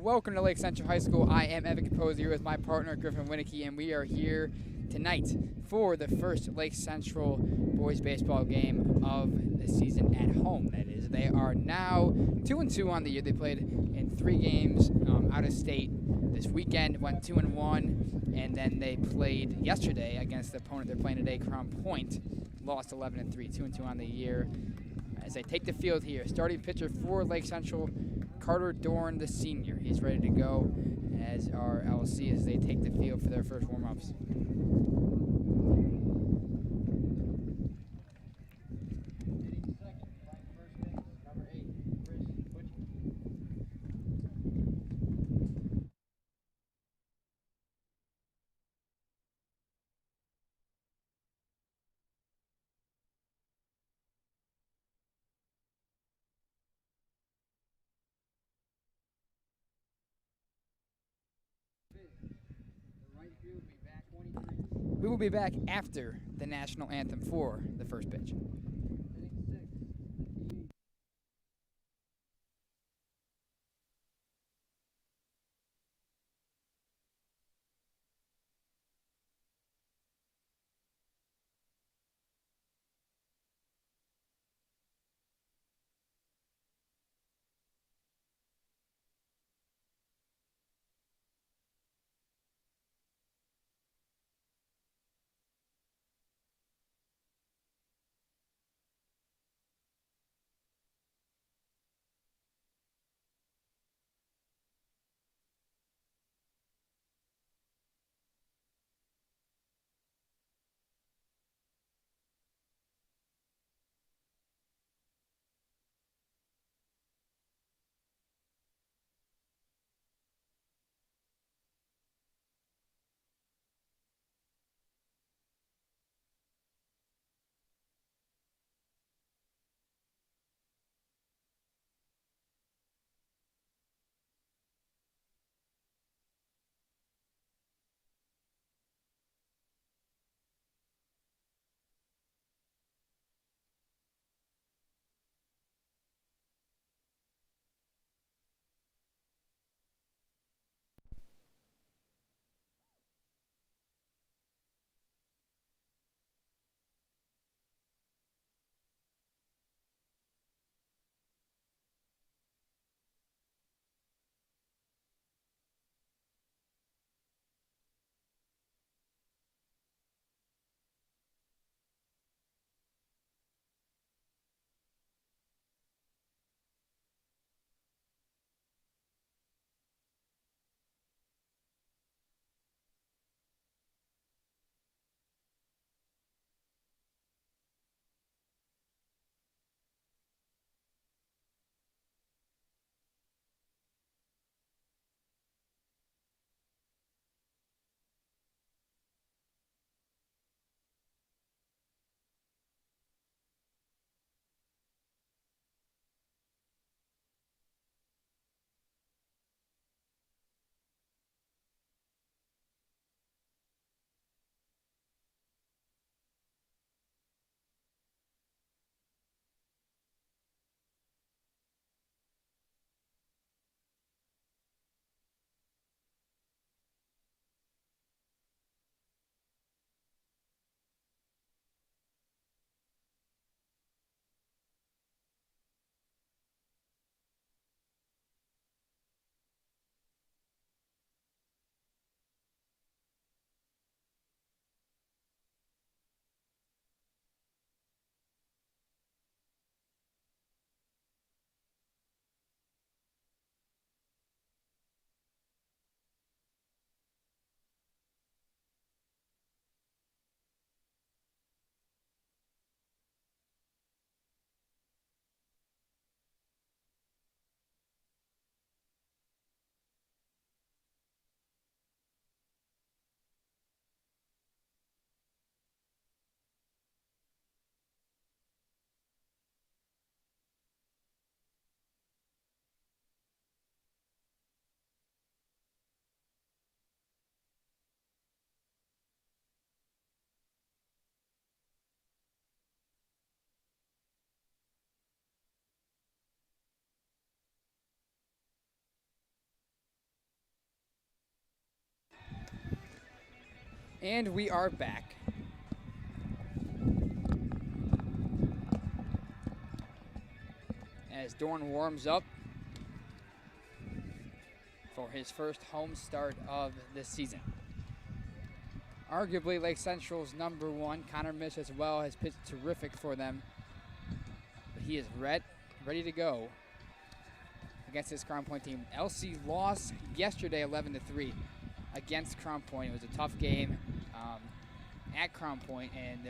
Welcome to Lake Central High School. I am Evan Capozzi here with my partner Griffin Winnicky, and we are here tonight for the first Lake Central boys baseball game of the season at home. That is, they are now 2-2 on the year. They played in 3 games out of state this weekend, went 2-1, and then they played yesterday against the opponent they're playing today, Crown Point, lost 11-3, 2-2 on the year. As they take the field here, starting pitcher for Lake Central, Carter Dorn, the senior. He's ready to go as our LC as they take the field for their first warm-ups. We will be back after the national anthem for the first pitch. And we are back. As Dorn warms up for his first home start of the season. Arguably Lake Central's #1. Connor Mish as well has pitched terrific for them. But he is ready to go against this Crown Point team. LC lost yesterday 11-3 against Crown Point. It was a tough game at Crown Point, and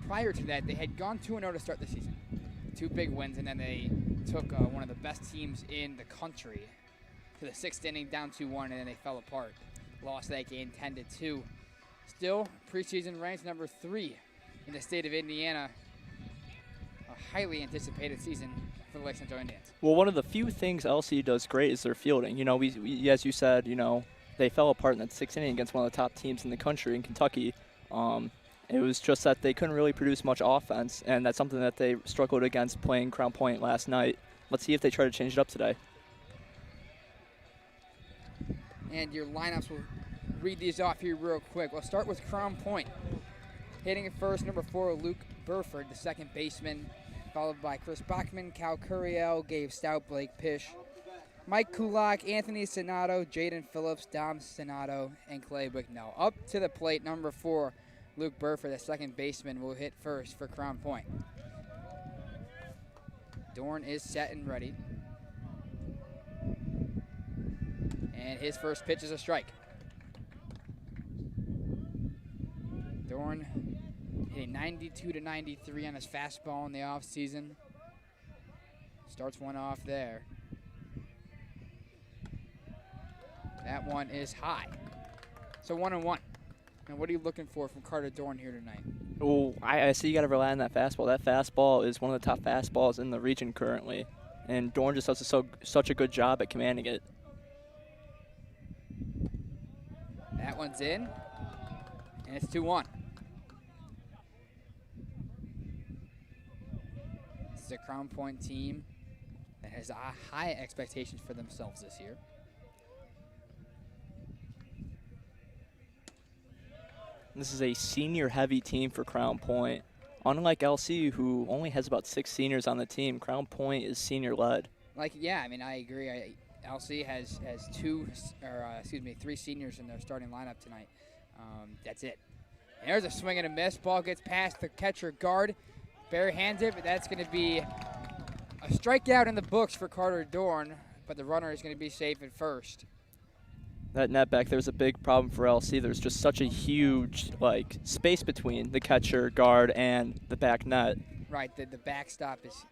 prior to that, they had gone 2-0 to start the season. 2 big wins, and then they took one of the best teams in the country to the 6th inning, down 2-1, and then they fell apart. Lost that game 10-2. Still, preseason ranked #3 in the state of Indiana. A highly anticipated season for the Lake Central Indians. Well, one of the few things LC does great is their fielding. You know, we as you said, you know, they fell apart in that 6th inning against one of the top teams in the country in Kentucky. It was just that they couldn't really produce much offense, and that's something that they struggled against playing Crown Point last night. Let's see if they try to change it up today. And your lineups, we'll read these off here real quick. We'll start with Crown Point. Hitting at first, #4, Luke Burford, the second baseman, followed by Chris Bachman, Cal Curiel, Gabe Stout, Blake Pish, Mike Kulak, Anthony Sonato, Jaden Phillips, Dom Sonato, and Clay Wicknell. Up to the plate, #4, Luke Burford, the second baseman, will hit first for Crown Point. Dorn is set and ready. And his first pitch is a strike. Dorn hitting 92-93 on his fastball in the offseason. Starts one off there. That one is high. So 1-1. And what are you looking for from Carter Dorn here tonight? Oh, I see you got to rely on that fastball. That fastball is one of the top fastballs in the region currently. And Dorn just does such a good job at commanding it. That one's in, and it's 2-1. This is a Crown Point team that has high expectations for themselves this year. This is a senior-heavy team for Crown Point. Unlike LC, who only has about 6 seniors on the team, Crown Point is senior-led. Yeah, I mean, I agree. LC has 3 seniors in their starting lineup tonight. That's it. And there's a swing and a miss. Ball gets past the catcher guard. Bare hands it, but that's going to be a strikeout in the books for Carter Dorn, but the runner is going to be safe at first. That net back there's a big problem for LC. There's just such a huge space between the catcher, guard, and the back net. Right, the backstop is,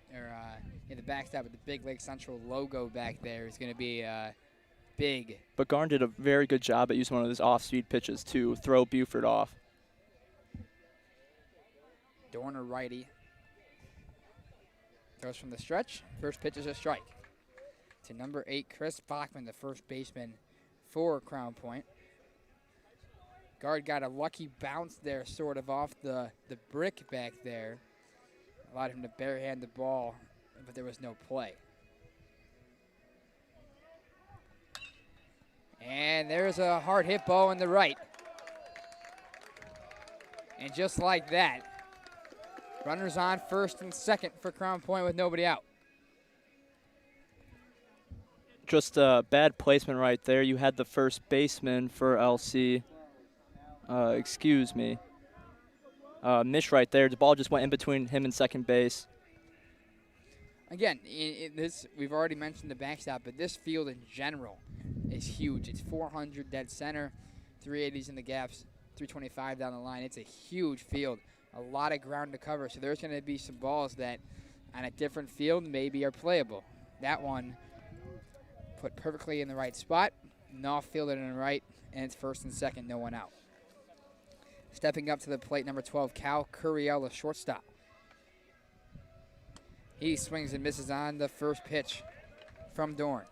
the backstop with the big Lake Central logo back there is going to be big. But Garn did a very good job at using one of his off-speed pitches to throw Buford off. Dorner righty. Throws from the stretch. First pitch is a strike. To #8, Chris Bachman, the first baseman for Crown Point. Guard got a lucky bounce there, sort of off the brick back there. Allowed him to barehand the ball, but there was no play. And there's a hard hit ball in the right. And just like that, runners on first and second for Crown Point with nobody out. Just a bad placement right there. You had the first baseman for LC. Mish right there. The ball just went in between him and second base. Again, we've already mentioned the backstop, but this field in general is huge. It's 400 dead center, 380s in the gaps, 325 down the line. It's a huge field, a lot of ground to cover. So there's going to be some balls that on a different field maybe are playable. That one put perfectly in the right spot, off fielded in the right, and it's first and second, no one out. Stepping up to the plate, #12, Cal Curiel, the shortstop. He swings and misses on the first pitch from Dorn.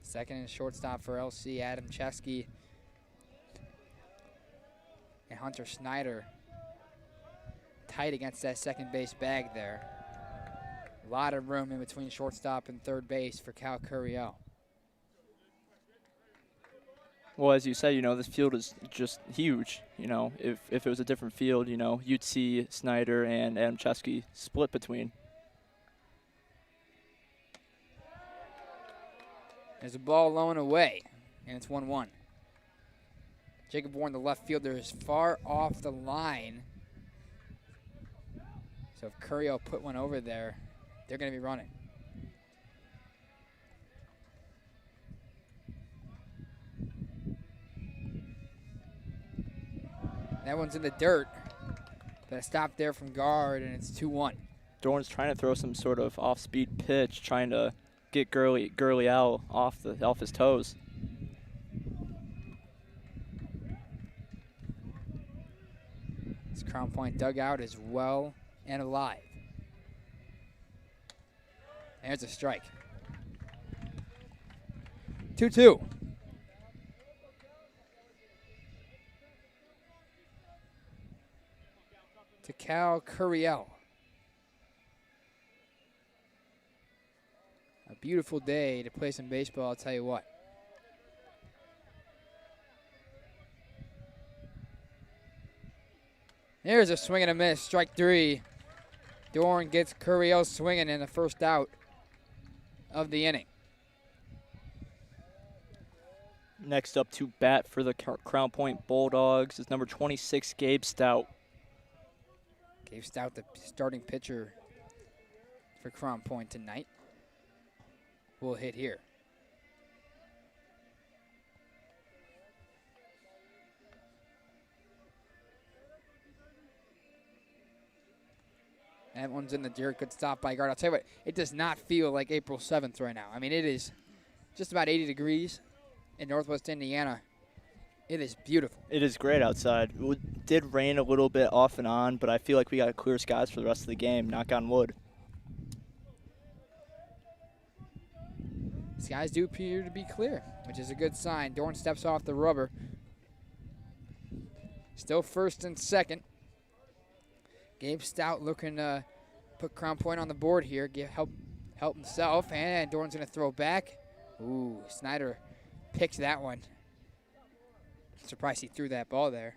Second and shortstop for LC, Adam Chesky and Hunter Snyder tight against that second base bag there. A lot of room in between shortstop and third base for Cal Curiel. Well, as you said, this field is just huge. If it was a different field, you'd see Snyder and Adam Chesky split between. There's a ball low and away, and it's 1-1. Jacob Warren, the left fielder, is far off the line. So if Curiel put one over there, they're going to be running. That one's in the dirt. But a stop there from guard, and it's 2-1. Dorn's trying to throw some sort of off-speed pitch, trying to get Gurley out off his toes. This Crown Point dugout is well and alive. There's a strike. 2-2. To Cal Curiel. A beautiful day to play some baseball, I'll tell you what. There's a swing and a miss, strike 3. Dorn gets Curiel swinging in the first out of the inning. Next up to bat for the Crown Point Bulldogs is number 26, Gabe Stout. Gabe Stout, the starting pitcher for Crown Point tonight, will hit here. That one's in the dirt. Good stop by guard. I'll tell you what, it does not feel like April 7th right now. I mean, it is just about 80 degrees in Northwest Indiana. It is beautiful. It is great outside. It did rain a little bit off and on, but I feel like we got clear skies for the rest of the game, knock on wood. Skies do appear to be clear, which is a good sign. Dorn steps off the rubber. Still first and second. Gabe Stout looking to put Crown Point on the board here, help himself, and Dorn's going to throw back. Ooh, Snyder picked that one. Surprised he threw that ball there.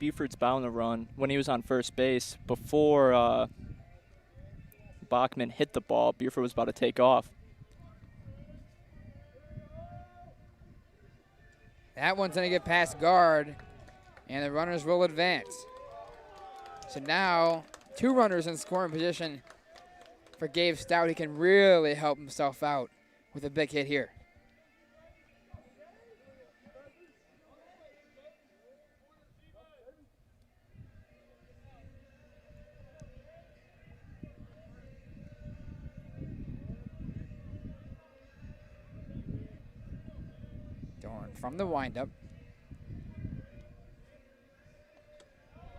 Buford's bound to run. When he was on first base, before Bachman hit the ball, Buford was about to take off. That one's going to get past guard, and the runners will advance. So now, 2 runners in scoring position for Gabe Stout. He can really help himself out with a big hit here. Dorn from the windup.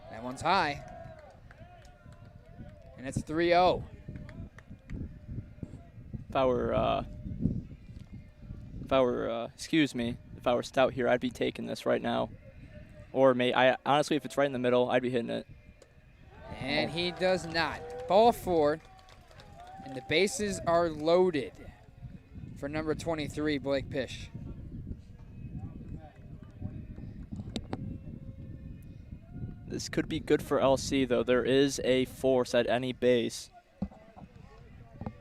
That one's high. And it's 3-0. If I were Stout here, I'd be taking this right now. Or honestly, if it's right in the middle, I'd be hitting it. And he does not. Ball 4. And the bases are loaded for number 23, Blake Pish. This could be good for LC, though. There is a force at any base.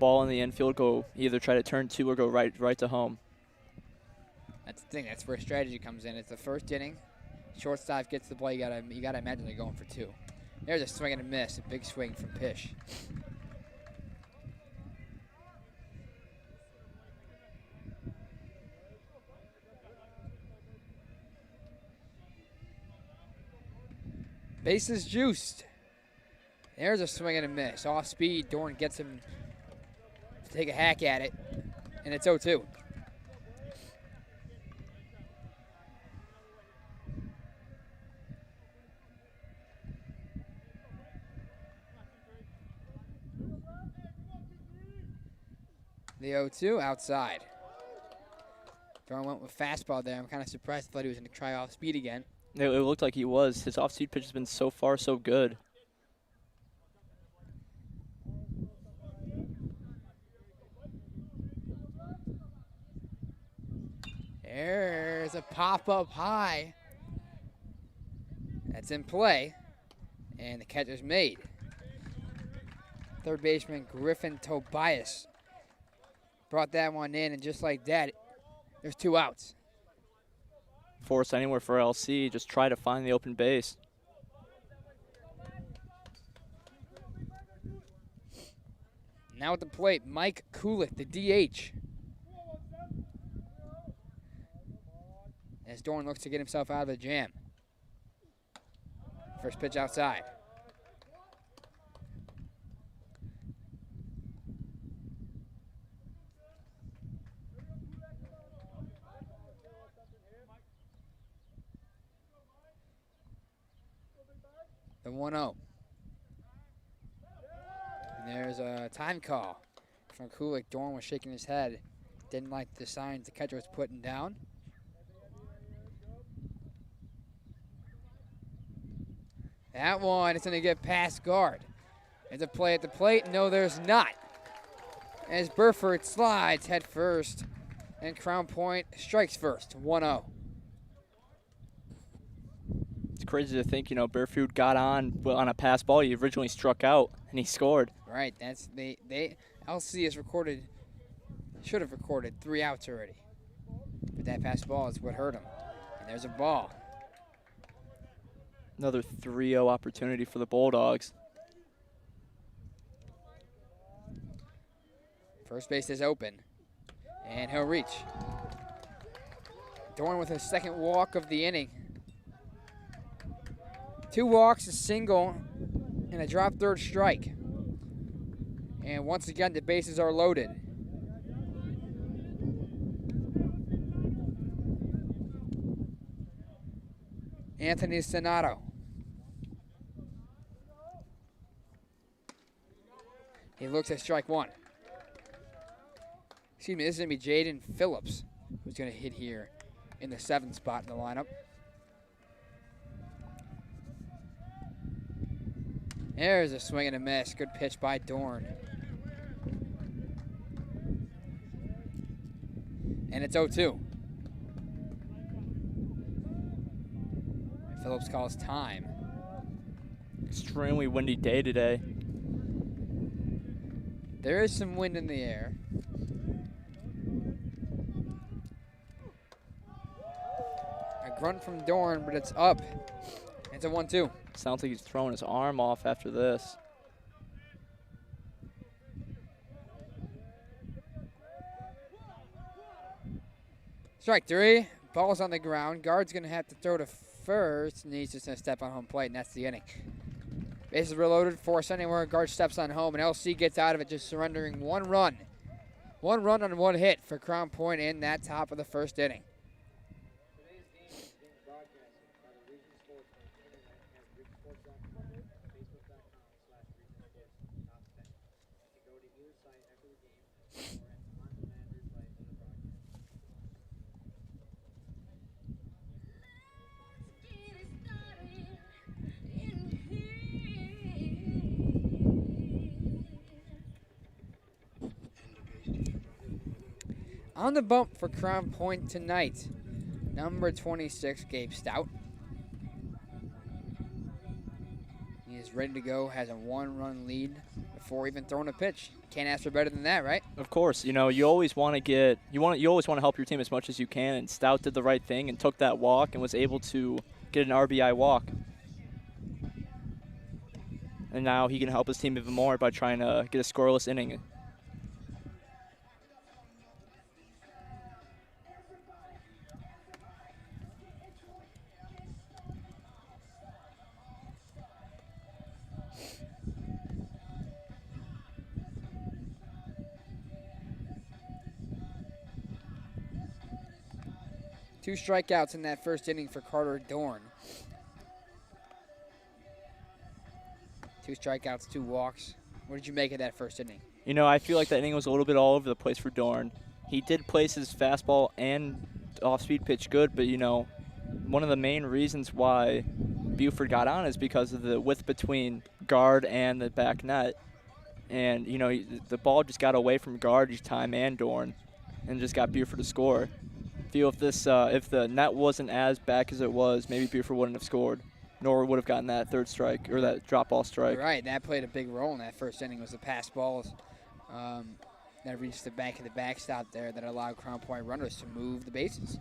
Ball in the infield, go either try to turn 2 or go right to home. That's the thing. That's where strategy comes in. It's the first inning. Shortstop gets the ball. You gotta imagine they're going for 2. There's a swing and a miss. A big swing from Pish. Bases juiced. There's a swing and a miss. Off speed. Dorn gets him to take a hack at it. And it's 0-2. The 0-2 outside. Dorn went with fastball there. I'm kind of surprised. I thought he was going to try off speed again. It looked like he was. His off-speed pitch has been so far so good. There's a pop-up high. That's in play, and the catch is made. Third baseman Griffin Tobias brought that one in, and just like that, there's 2 outs. Force anywhere for LC. Just try to find the open base. Now at the plate, Mike Kulik, the DH. As Dorn looks to get himself out of the jam. First pitch outside. The 1-0. And there's a time call from Kulik. Dorn was shaking his head. Didn't like the signs the catcher was putting down. That one is going to get past guard. There's a play at the plate. No, there's not. As Burford slides head first, and Crown Point strikes first. 1-0. It's crazy to think, Burfood got on a pass ball he originally struck out, and he scored. Right. That's LC has recorded, should have recorded 3 outs already. But that pass ball is what hurt him. And there's a ball. Another 3-0 opportunity for the Bulldogs. First base is open, and he'll reach. Dorn with his second walk of the inning. 2 walks, a single, and a drop third strike. And once again, the bases are loaded. Anthony Sonato. He looks at strike 1. Excuse me, this is going to be Jaden Phillips, who's going to hit here in the 7th spot in the lineup. There's a swing and a miss. Good pitch by Dorn. And it's 0-2. Phillips calls time. Extremely windy day today. There is some wind in the air. A grunt from Dorn, but it's up. It's a 1-2. Sounds like he's throwing his arm off after this. Strike 3. Ball's on the ground. Guard's going to have to throw to first. And he's just going to step on home plate, and that's the inning. Bases reloaded. Force anywhere. Guard steps on home, and LC gets out of it, just surrendering 1 run. 1 run on 1 hit for Crown Point in that top of the first inning. On the bump for Crown Point tonight, number 26, Gabe Stout. He is ready to go, has a 1-run lead before even throwing a pitch. Can't ask for better than that, right? Of course, you always want to always want to help your team as much as you can, and Stout did the right thing and took that walk and was able to get an RBI walk. And now he can help his team even more by trying to get a scoreless inning. Two strikeouts in that first inning for Carter Dorn. 2 strikeouts, 2 walks. What did you make of that first inning? I feel like that inning was a little bit all over the place for Dorn. He did place his fastball and off-speed pitch good, but, one of the main reasons why Buford got on is because of the width between guard and the back net. And, you know, the ball just got away from guard each time and Dorn and just got Buford to score. Feel if this, if the net wasn't as back as it was, maybe Buford wouldn't have scored, nor would have gotten that third strike or that drop ball strike. You're right, that played a big role in that first inning was the pass balls that reached the back of the backstop there that allowed Crown Point runners to move the bases.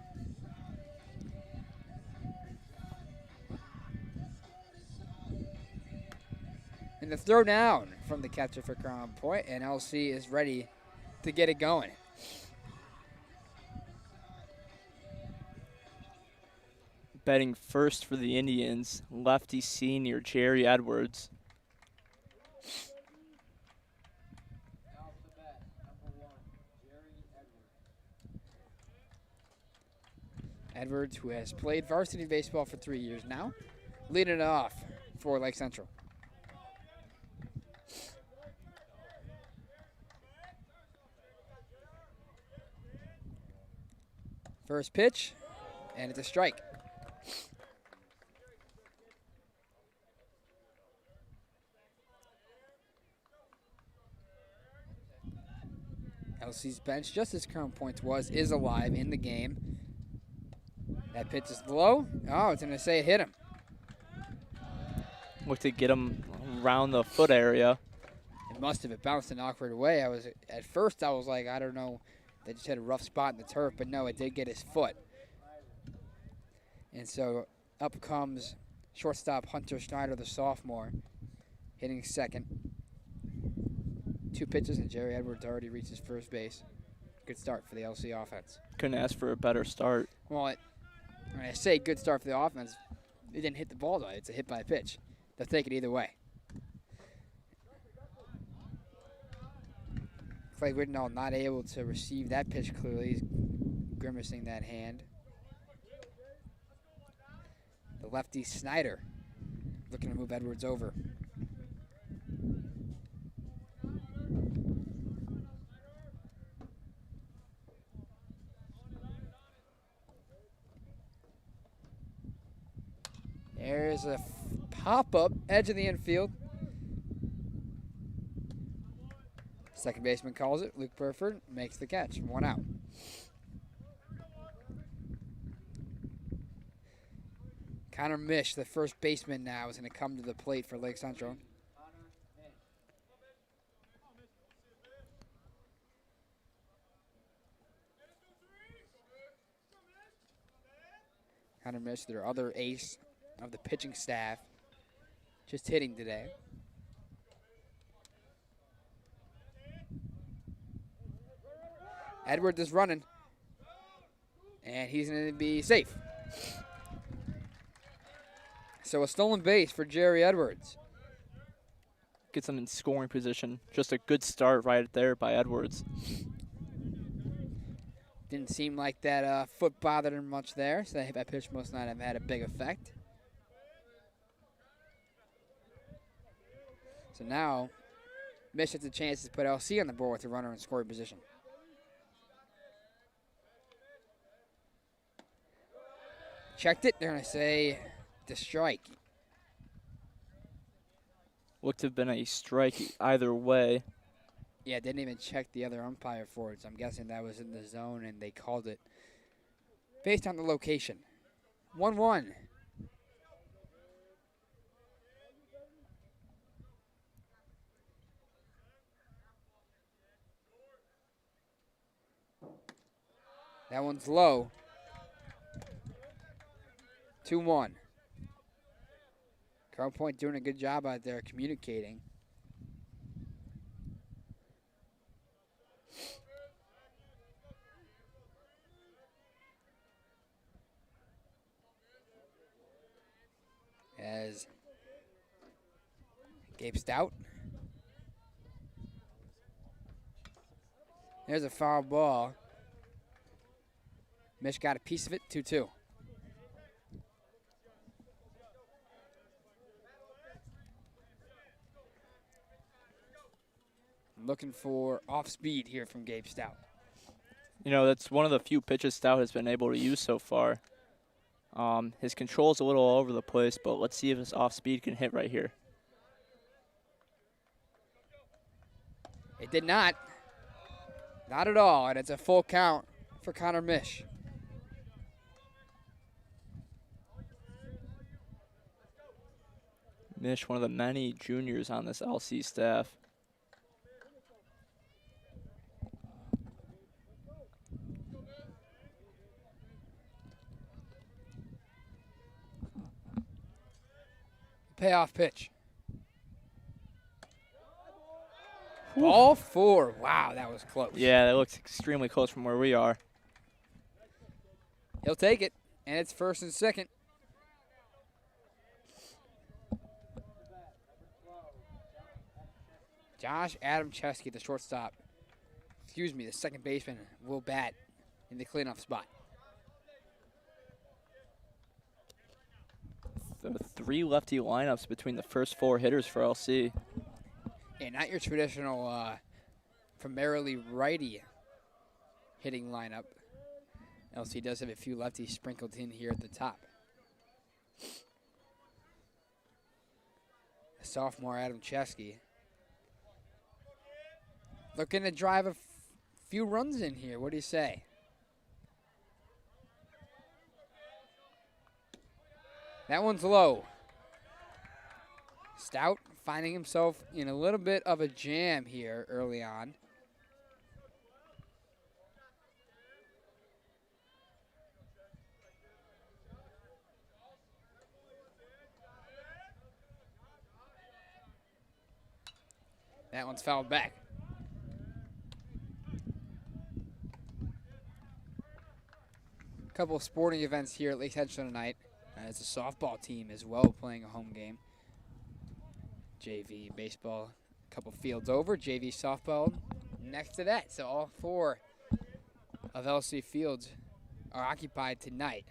And the throw down from the catcher for Crown Point, and LC is ready to get it going. Batting first for the Indians, lefty senior Jerry Edwards. Edwards, who has played varsity baseball for 3 years now, leading it off for Lake Central. First pitch, and it's a strike. LC's bench, just as Crown Point's was, is alive in the game. That pitch is low. Oh, it's going to say it hit him. Look to get him around the foot area. It must have. It bounced an awkward way. At first I was like, I don't know. They just had a rough spot in the turf, but no, it did get his foot. And so up comes shortstop Hunter Schneider, the sophomore, hitting second. 2 pitches, and Jerry Edwards already reaches first base. Good start for the LC offense. Couldn't ask for a better start. Well, when I say good start for the offense, it didn't hit the ball, though. It's a hit by pitch. They'll take it either way. Clay Whitnall not able to receive that pitch clearly. He's grimacing that hand. The lefty Snyder looking to move Edwards over. There's a pop-up, edge of the infield. Second baseman calls it. Luke Burford makes the catch. 1 out. Connor Mish, the first baseman now, is going to come to the plate for Lake Central. Connor Mish, their other ace of the pitching staff, just hitting today. Edwards is running, and he's going to be safe. So a stolen base for Jerry Edwards. Gets them in scoring position. Just a good start right there by Edwards. Didn't seem like that foot bothered him much there, so that pitch must not have had a big effect. So now, Mish has a chance to put LC on the board with a runner in scoring position. Checked it. They're going to say the strike. Looked to have been a strike either way. Yeah, didn't even check the other umpire for it, so I'm guessing that was in the zone and they called it based on the location. 1-1. That one's low. 2-1. Crown Point doing a good job out there communicating. As Gabe Stout. There's a foul ball. Mish got a piece of it, 2-2. Looking for off speed here from Gabe Stout. You know, that's one of the few pitches Stout has been able to use so far. His control is a little all over the place, but let's see if his off speed can hit right here. It did not. Not at all, and it's a full count for Connor Mish. Mish, one of the many juniors on this LC staff. Payoff pitch. Ball 4. Wow, that was close. Yeah, that looks extremely close from where we are. He'll take it, and it's first and second. Josh Adamczewski, the shortstop. Excuse me, the second baseman will bat in the cleanup spot. The 3 lefty lineups between the first 4 hitters for LC. Yeah, not your traditional primarily righty hitting lineup. LC does have a few lefties sprinkled in here at the top. The sophomore Adamczewski looking to drive a few runs in here. What do you say? That one's low. Stout finding himself in a little bit of a jam here early on. That one's fouled back. A couple of sporting events here at Lake Central tonight. It's a softball team as well playing a home game. JV baseball, a couple fields over. JV softball next to that. So all 4 of LC fields are occupied tonight.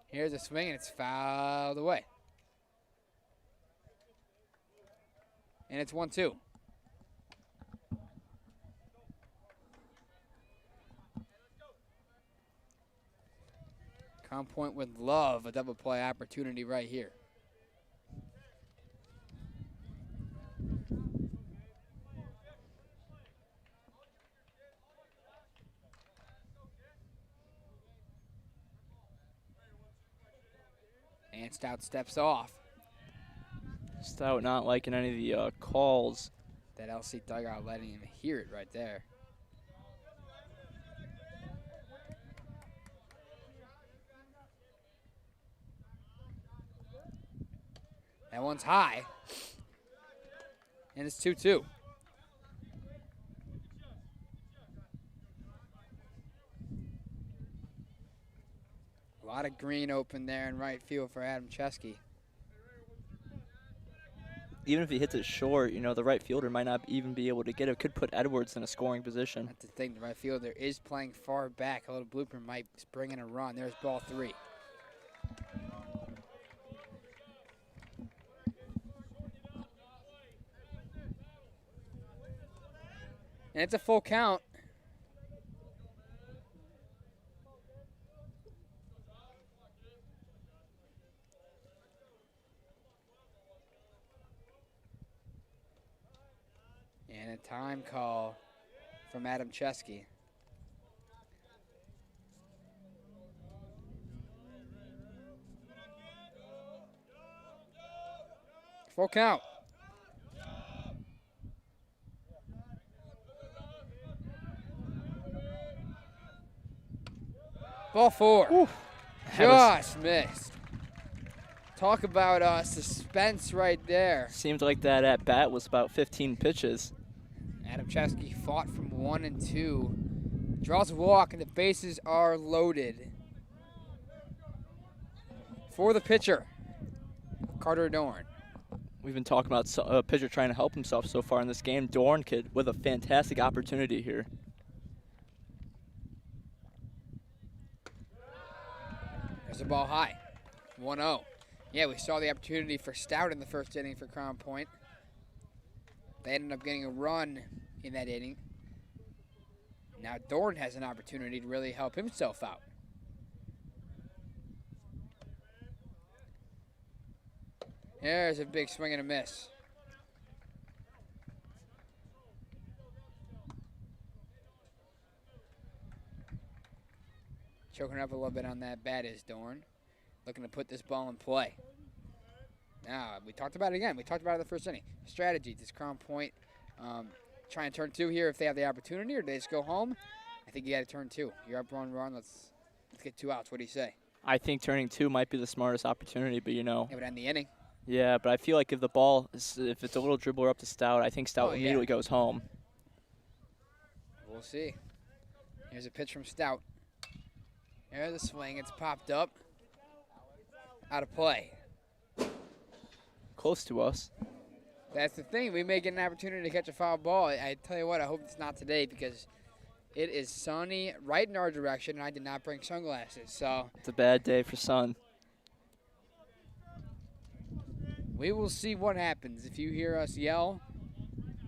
Here's a swing, and it's fouled away. And it's 1-2. Crown Point would love a double play opportunity right here. And Stout steps off. Stout not liking any of the calls. That LC dugout letting him hear it right there. That one's high. And it's 2-2. A lot of green open there in right field for Adamczewski. Even if he hits it short, you know, the right fielder might not even be able to get it. Could put Edwards in a scoring position. That's the thing, the right fielder is playing far back. A little blooper might bring in a run. There's ball 3. And it's a full count. And a time call from Adamczewski. Full count. Ball 4. Ooh, Just missed. Talk about suspense right there. Seemed like that at bat was about 15 pitches. Adamczewski fought from 1 and 2. Draws a walk, and the bases are loaded. For the pitcher, Carter Dorn. We've been talking about a pitcher trying to help himself so far in this game. Dorn kid with a fantastic opportunity here. There's the ball high. 1-0. Yeah, we saw the opportunity for Stout in the first inning for Crown Point. They ended up getting a run in that inning. Now Dorn has an opportunity to really help himself out. There's a big swing and a miss. Choking up a little bit on that bat is Dorn. Looking to put this ball in play. Now, we talked about it again. We talked about it in the first inning. Strategy. Does Crown Point try and turn 2 here if they have the opportunity, or do they just go home? I think you got to turn 2. You're up 1-run. Let's get 2 outs. What do you say? I think turning 2 might be the smartest opportunity, but It would end the inning. Yeah, but I feel like if the ball, if it's a little dribbler up to Stout, I think Stout immediately goes home. We'll see. Here's a pitch from Stout. There's a swing. It's popped up. Out of play. Close to us. That's the thing. We may get an opportunity to catch a foul ball. I tell you what, I hope it's not today because it is sunny right in our direction, and I did not bring sunglasses. So it's a bad day for sun. We will see what happens. If you hear us yell,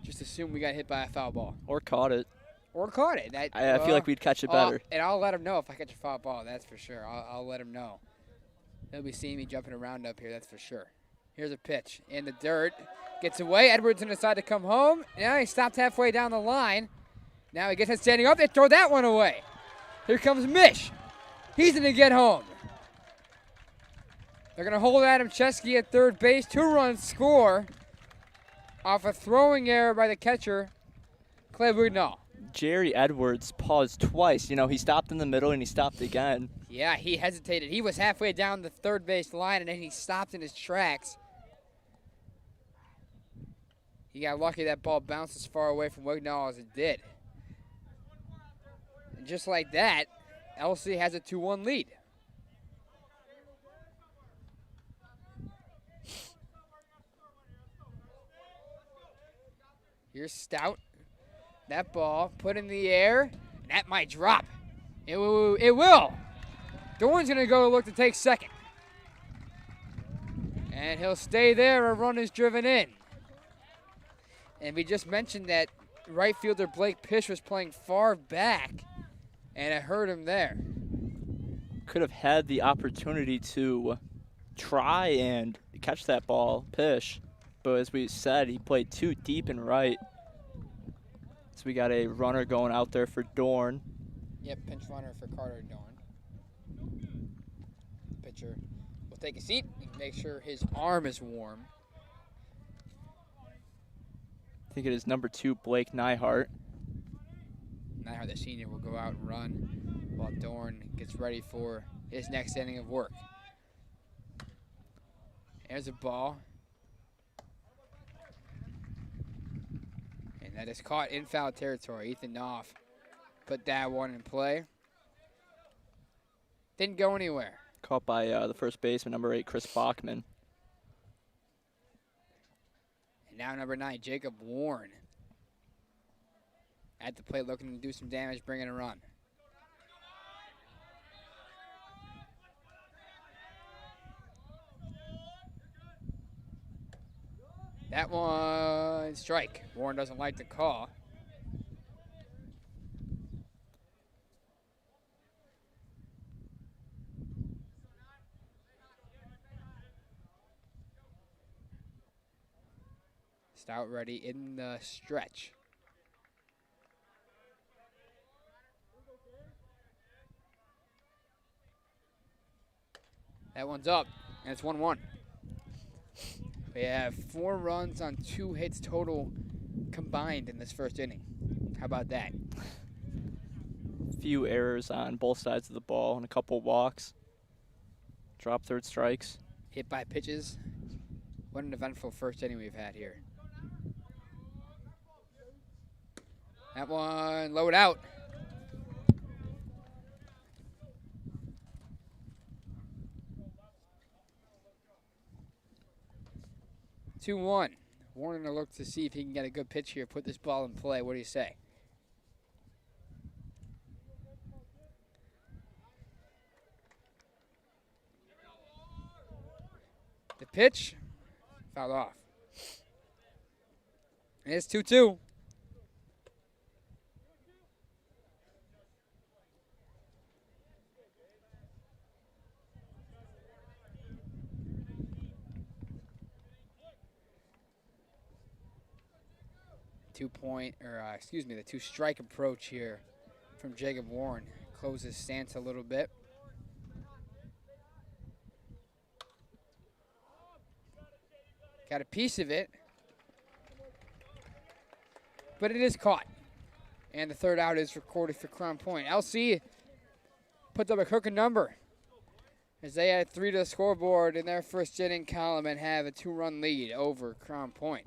just assume we got hit by a foul ball. Or caught it. Or caught it. I feel like we'd catch it better. And I'll let him know if I catch a foul ball, that's for sure. I'll let him know. He'll be seeing me jumping around up here, that's for sure. Here's a pitch in the dirt. Gets away. Edwards going to decide to come home. Now he stopped halfway down the line. Now he gets it standing up. They throw that one away. Here comes Mish. He's going to get home. They're going to hold Adam Chesky at third base. 2-run score off a throwing error by the catcher, Clay Bugnall. Jerry Edwards paused twice. You know, he stopped in the middle and he stopped again. Yeah, he hesitated. He was halfway down the third base line, and then he stopped in his tracks. He got lucky that ball bounced as far away from Bugnall as it did. And just like that, LC has a 2-1 lead. Here's Stout. That ball put in the air, and that might drop. It will. Dorn's going to go look to take second. And he'll stay there. A run is driven in. And we just mentioned that right fielder Blake Pish was playing far back, and it hurt him there. Could have had the opportunity to try and catch that ball, Pish. But as we said, he played too deep and right. So we got a runner going out there for Dorn. Yep, pinch runner for Carter Dorn. Pitcher will take a seat and make sure his arm is warm. I think it is number 2, Blake Nyhart. Nyhart, the senior, will go out and run while Dorn gets ready for his next inning of work. There's a ball. And that is caught in foul territory. Ethan Knopf put that one in play. Didn't go anywhere. Caught by the first baseman, number 8, Chris Bachman. And now number 9, Jacob Warren. At the plate looking to do some damage, bringing a run. That one, strike. Warren doesn't like the call. Stout ready in the stretch. That one's up, and it's 1-1. We have 4 runs on 2 hits total combined in this first inning. How about that? Few errors on both sides of the ball and a couple walks. Drop third strikes. Hit by pitches. What an eventful first inning we've had here. That one, low it out. Two-1. Warner will look to see if he can get a good pitch here, put this ball in play. What do you say? The pitch, fouled off. And it's 2-2. the two-strike approach here from Jacob Warren. Close his stance a little bit. Got a piece of it, but it is caught. And the third out is recorded for Crown Point. LC puts up a crooked number as they add 3 to the scoreboard in their first inning column and have a 2-run lead over Crown Point.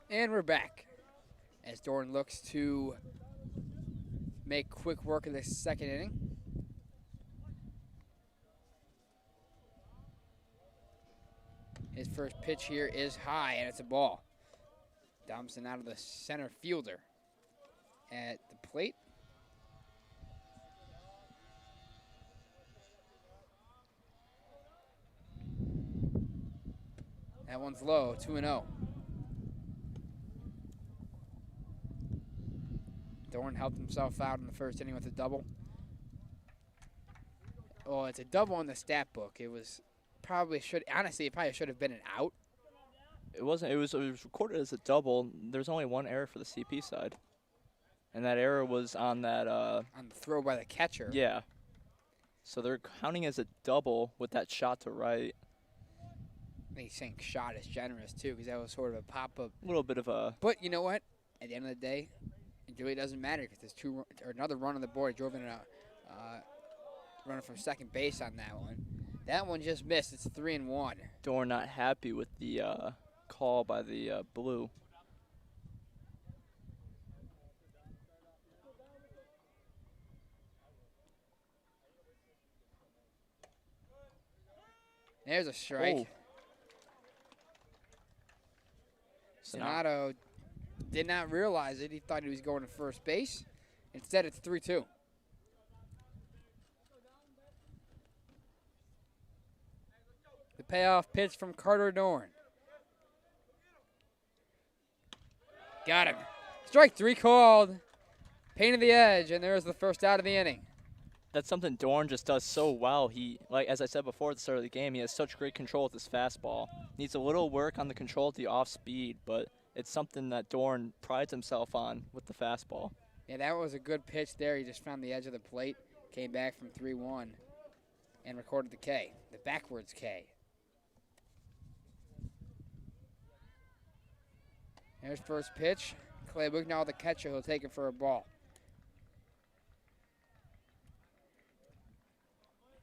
And we're back as Dorn looks to make quick work of the second inning. His first pitch here is high, and it's a ball. Dumps it out of the center fielder at the plate. That one's low, 2-0. Dorn helped himself out in the first inning with a double. Oh, it's a double in the stat book. It probably should have been an out. It wasn't. It was recorded as a double. There's only one error for the CP side, and that error was on that. On the throw by the catcher. Yeah. So they're counting as a double with that shot to right. I think he's saying shot is generous too, because that was sort of a pop-up. A little bit of a. But you know what? At the end of the day, it really doesn't matter because there's another run on the board. Drove in a runner from second base on that one. That one just missed. It's 3-1. Dorn not happy with the call by the blue. There's a strike. Oh. Sonato did not realize it. He thought he was going to first base. Instead, it's 3-2. The payoff pitch from Carter Dorn. Got him. Strike 3 called. Painted the edge, and there's the first out of the inning. That's something Dorn just does so well. He, like as I said before at the start of the game, he has such great control with his fastball. Needs a little work on the control at the off speed, but it's something that Dorn prides himself on with the fastball. Yeah, that was a good pitch there. He just found the edge of the plate, came back from 3-1, and recorded the K, the backwards K. There's first pitch. Clay Wignall, the catcher, he'll take it for a ball.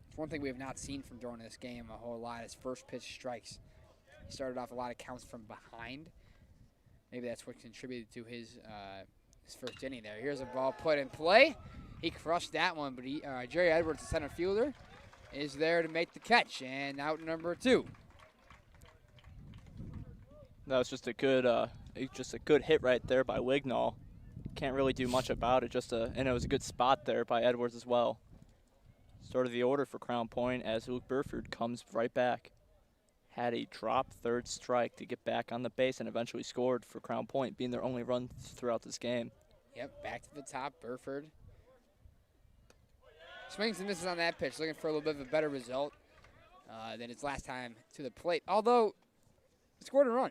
It's one thing we have not seen from Dorn in this game a whole lot is first pitch strikes. He started off a lot of counts from behind. Maybe that's what contributed to his first inning there. Here's a ball put in play. He crushed that one, but Jerry Edwards, the center fielder, is there to make the catch, and out number 2. That was just a good hit right there by Wignall. Can't really do much about it. And it was a good spot there by Edwards as well. Start of the order for Crown Point as Luke Burford comes right back. Had a drop third strike to get back on the base and eventually scored for Crown Point, being their only run throughout this game. Yep, back to the top, Burford. Swings and misses on that pitch, looking for a little bit of a better result than his last time to the plate. Although, he scored a run.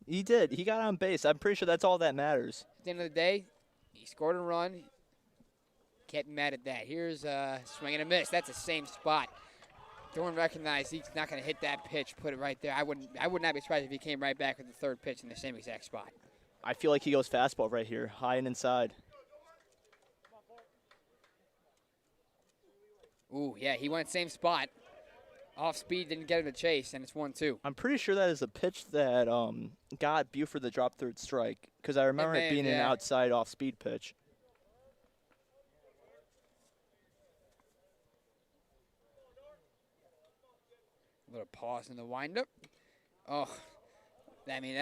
He did. He got on base. I'm pretty sure that's all that matters. At the end of the day, He scored a run. Can't be mad at that. Here's a swing and a miss. That's the same spot. Dorn recognized he's not going to hit that pitch, put it right there. I would not be surprised if he came right back with the third pitch in the same exact spot. I feel like he goes fastball right here, high and inside. Ooh, yeah, he went same spot. Off speed, didn't get him to chase, and it's 1-2. I'm pretty sure that is a pitch that got Buford the drop third strike, because I remember it being an outside off speed pitch. A little pause in the windup. Oh, I mean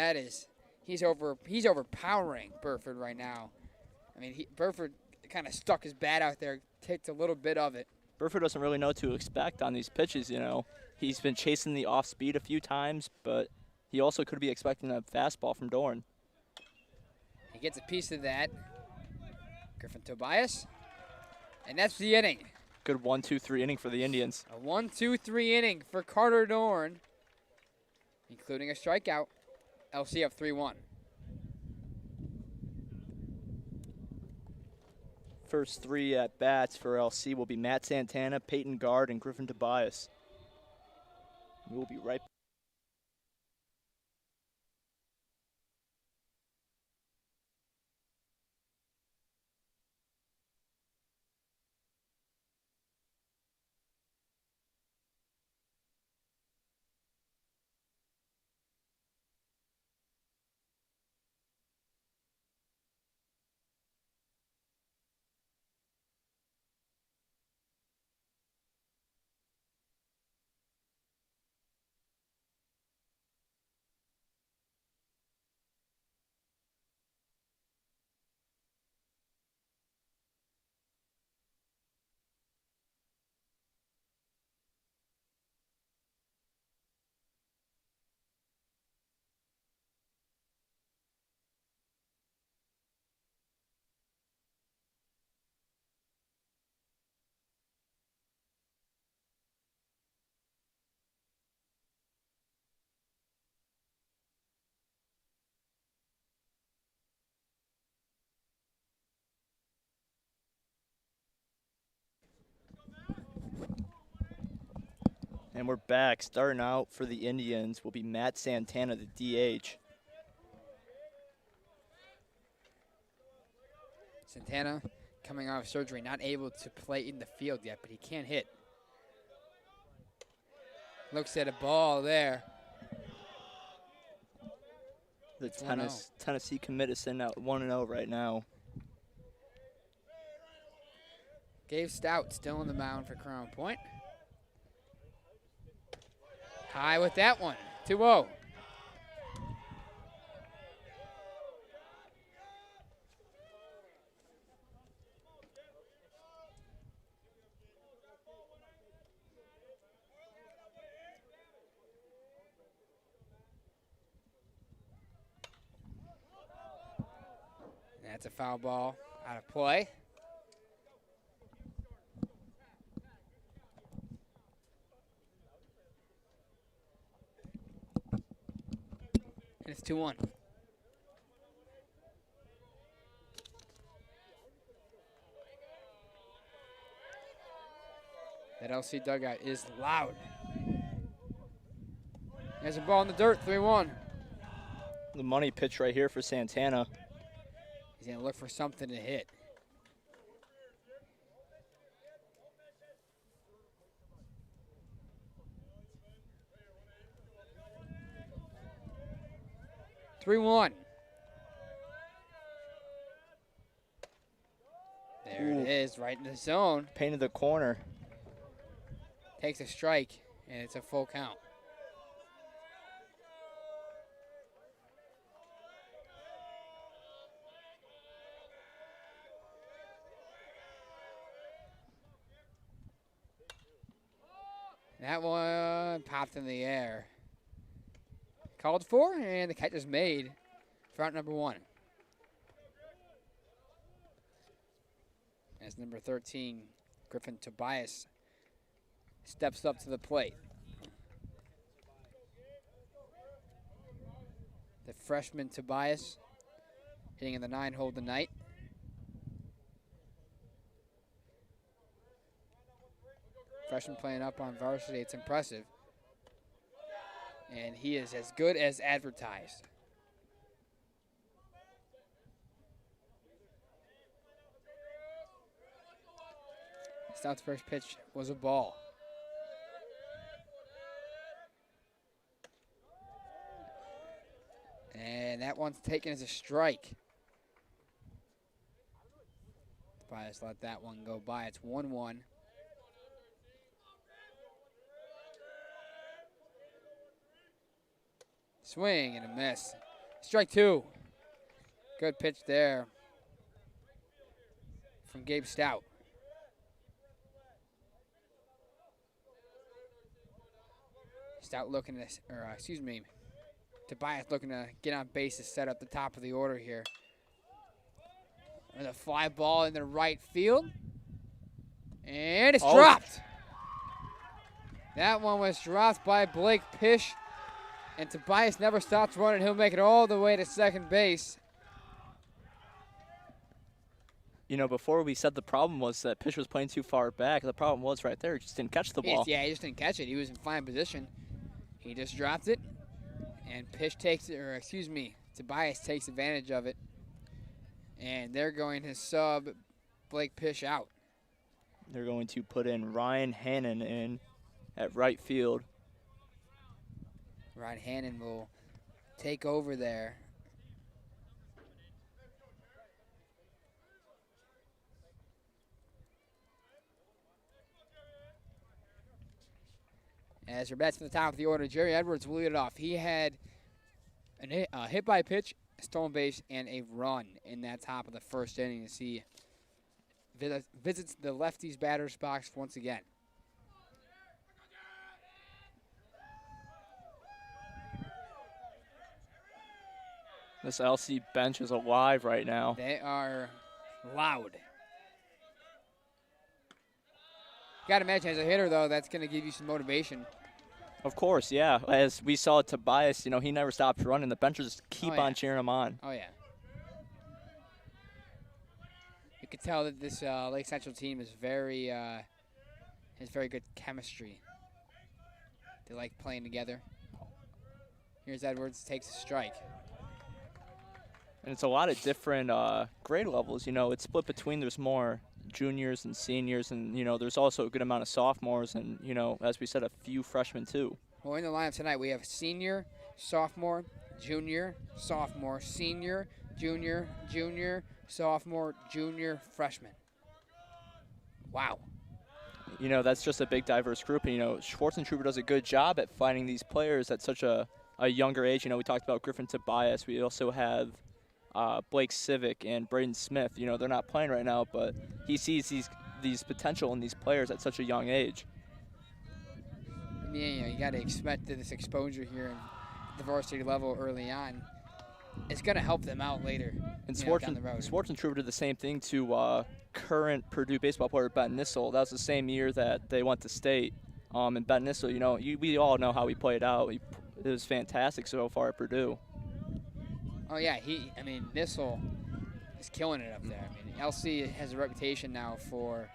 he's overpowering Burford right now. I mean Burford kind of stuck his bat out there, kicked a little bit of it. Burford doesn't really know what to expect on these pitches, you know. He's been chasing the off speed a few times, but he also could be expecting a fastball from Dorn. He gets a piece of that. Griffin Tobias, and that's the inning. Good 1-2-3 inning for the Indians. A 1-2-3 inning for Carter Dorn, including a strikeout. LC up 3-1. First three at bats for LC will be Matt Santana, Peyton Guard, and Griffin Tobias. We'll be right back. And we're back. Starting out for the Indians will be Matt Santana, the DH. Santana coming out of surgery, not able to play in the field yet, but he can hit. Looks at a ball there. The Tennessee commit is sitting out 1-0 right now. Gabe Stout still on the mound for Crown Point. High with that one, 2-0. That's a foul ball out of play. And it's 2-1. That LC dugout is loud. There's a ball in the dirt, 3-1. The money pitch right here for Santana. He's going to look for something to hit. There it is, right in the zone. Painted the corner. Takes a strike, and it's a full count. That one popped in the air. Called for, and the catch is made for out number 1. As number 13, Griffin Tobias, steps up to the plate. The freshman Tobias hitting in the 9 hole tonight. freshman playing up on varsity. It's impressive. And he is as good as advertised. Stout's first pitch was a ball. And that one's taken as a strike. Tobias let that one go by. It's 1-1. Swing and a miss. Strike two. Good pitch there from Gabe Stout. Stout looking to, Tobias looking to get on base to set up the top of the order here. With a fly ball in the right field. And it's dropped. That one was dropped by Blake Pish. And Tobias never stops running. He'll make it all the way to second base. You know, before we said the problem was that Pish was playing too far back. The problem was right there. He just didn't catch the ball. Yeah, he just didn't catch it. He was in fine position. He just dropped it. And Pish takes it, Tobias takes advantage of it. And they're going to sub Blake Pish out. They're going to put in Ryan Hannon in at right field. Ryan Hannon will take over there. As we're back to the top of the order, Jerry Edwards will lead it off. He had a hit by pitch, a stolen base, and a run in that top of the first inning as he visits the lefties batter's box once again. This LC bench is alive right now. They are loud. Got to imagine as a hitter, though, that's going to give you some motivation. Of course, yeah. As we saw Tobias, he never stopped running. The benchers just keep on cheering him on. Oh, yeah. You can tell that this Lake Central team is has very good chemistry. They like playing together. Here's Edwards, takes a strike. And it's a lot of different grade levels. It's split between, there's more juniors and seniors, and there's also a good amount of sophomores, and as we said, a few freshmen too. Well, in the lineup tonight we have senior, sophomore, junior, sophomore, senior, junior, sophomore, junior, freshman. Wow. That's just a big diverse group, and Schwarzentrooper does a good job at finding these players at such a younger age. We talked about Griffin Tobias. We also have Blake Civic and Braden Smith. They're not playing right now, but he sees these potential in these players at such a young age. Yeah, you got to expect that this exposure here at the varsity level early on is going to help them out later. And down the road. Schwarzentrooper did the same thing to current Purdue baseball player Ben Nissel. That was the same year that they went to state. And Ben Nissel, we all know how he played out. It was fantastic so far at Purdue. Oh, yeah, Nissel is killing it up there. LC has a reputation now for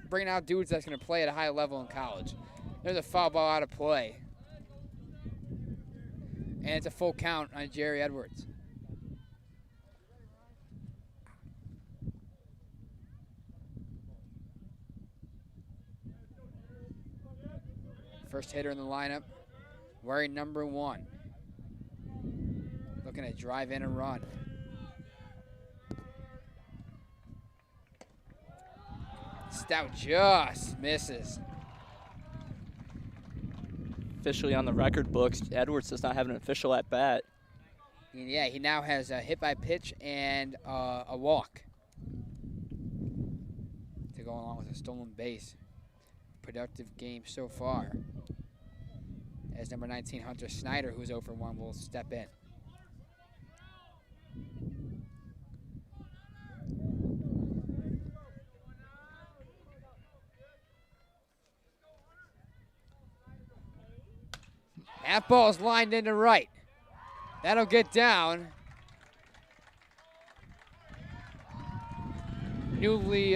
bringing out dudes that's going to play at a high level in college. There's a foul ball out of play. And it's a full count on Jerry Edwards. First hitter in the lineup, wearing number 1. Looking to drive in a run. Stout just misses. Officially on the record books, Edwards does not have an official at bat. Yeah, he now has a hit by pitch and a walk to go along with a stolen base. Productive game so far. As number 19, Hunter Snyder, who's 0 for 1, will step in. That ball's lined into right. That'll get down. Newly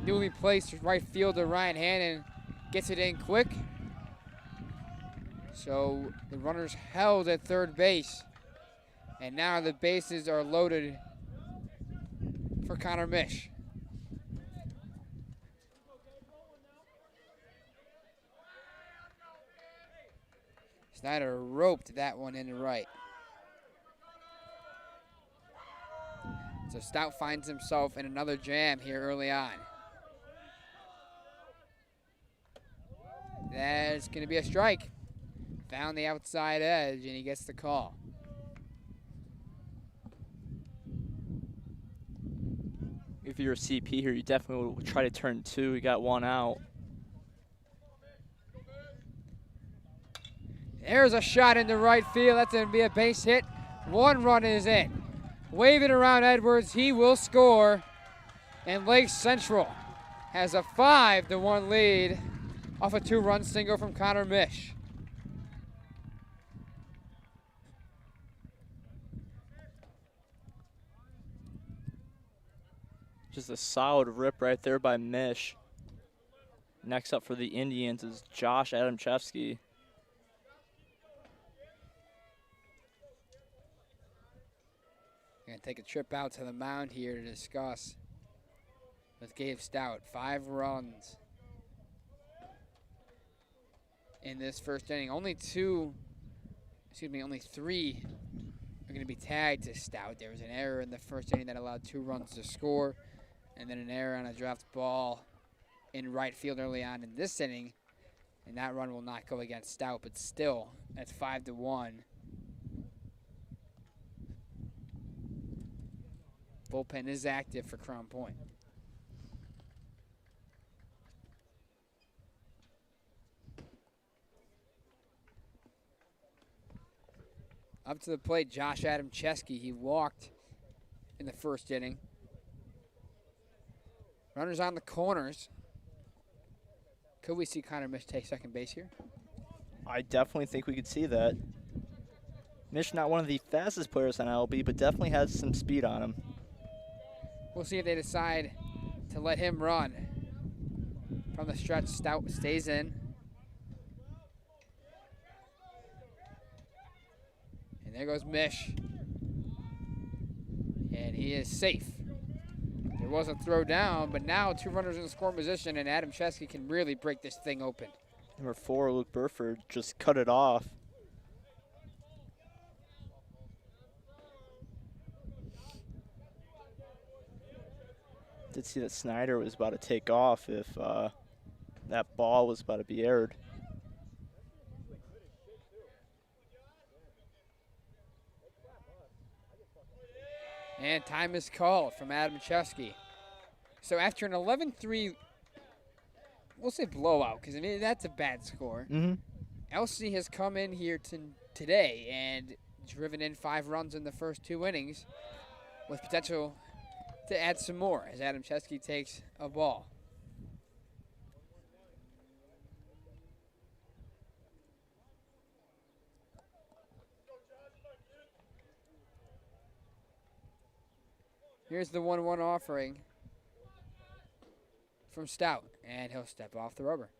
newly placed right fielder Ryan Hannon gets it in quick. So the runners held at third base. And now the bases are loaded for Connor Mish. Snyder roped that one into right. So Stout finds himself in another jam here early on. That's going to be a strike. Found the outside edge, and he gets the call. If you're a CP here, you definitely would try to turn two. You got one out. There's a shot into right field. That's going to be a base hit. One run is in. Waving around Edwards, he will score. And Lake Central has a 5-1 lead off a 2-run single from Connor Mish. Just a solid rip right there by Mish. Next up for the Indians is Josh Adamchevsky. Going to take a trip out to the mound here to discuss with Gabe Stout. 5 runs in this first inning. Only 3 are going to be tagged to Stout. There was an error in the first inning that allowed 2 runs to score, and then an error on a dropped ball in right field early on in this inning, and that run will not go against Stout, but still, that's 5-1. Bullpen is active for Crown Point. Up to the plate, Josh Adamchevsky. He walked in the first inning. Runners on the corners. Could we see Connor Mish take second base here? I definitely think we could see that. Mish not one of the fastest players on LB, but definitely has some speed on him. We'll see if they decide to let him run. From the stretch, Stout stays in. And there goes Mish. And he is safe. There was a throw down, but now 2 runners in the scoring position, and Adamchevsky can really break this thing open. Number 4, Luke Burford, just cut it off. Did see that Snyder was about to take off if that ball was about to be aired. And time is called from Adamchevsky. So after an 11-3, we'll say blowout, because I mean, that's a bad score. LC has come in here today and driven in 5 runs in the first 2 innings with potential to add some more as Adamchevsky takes a ball. Here's the 1-1 offering from Stout, and he'll step off the rubber.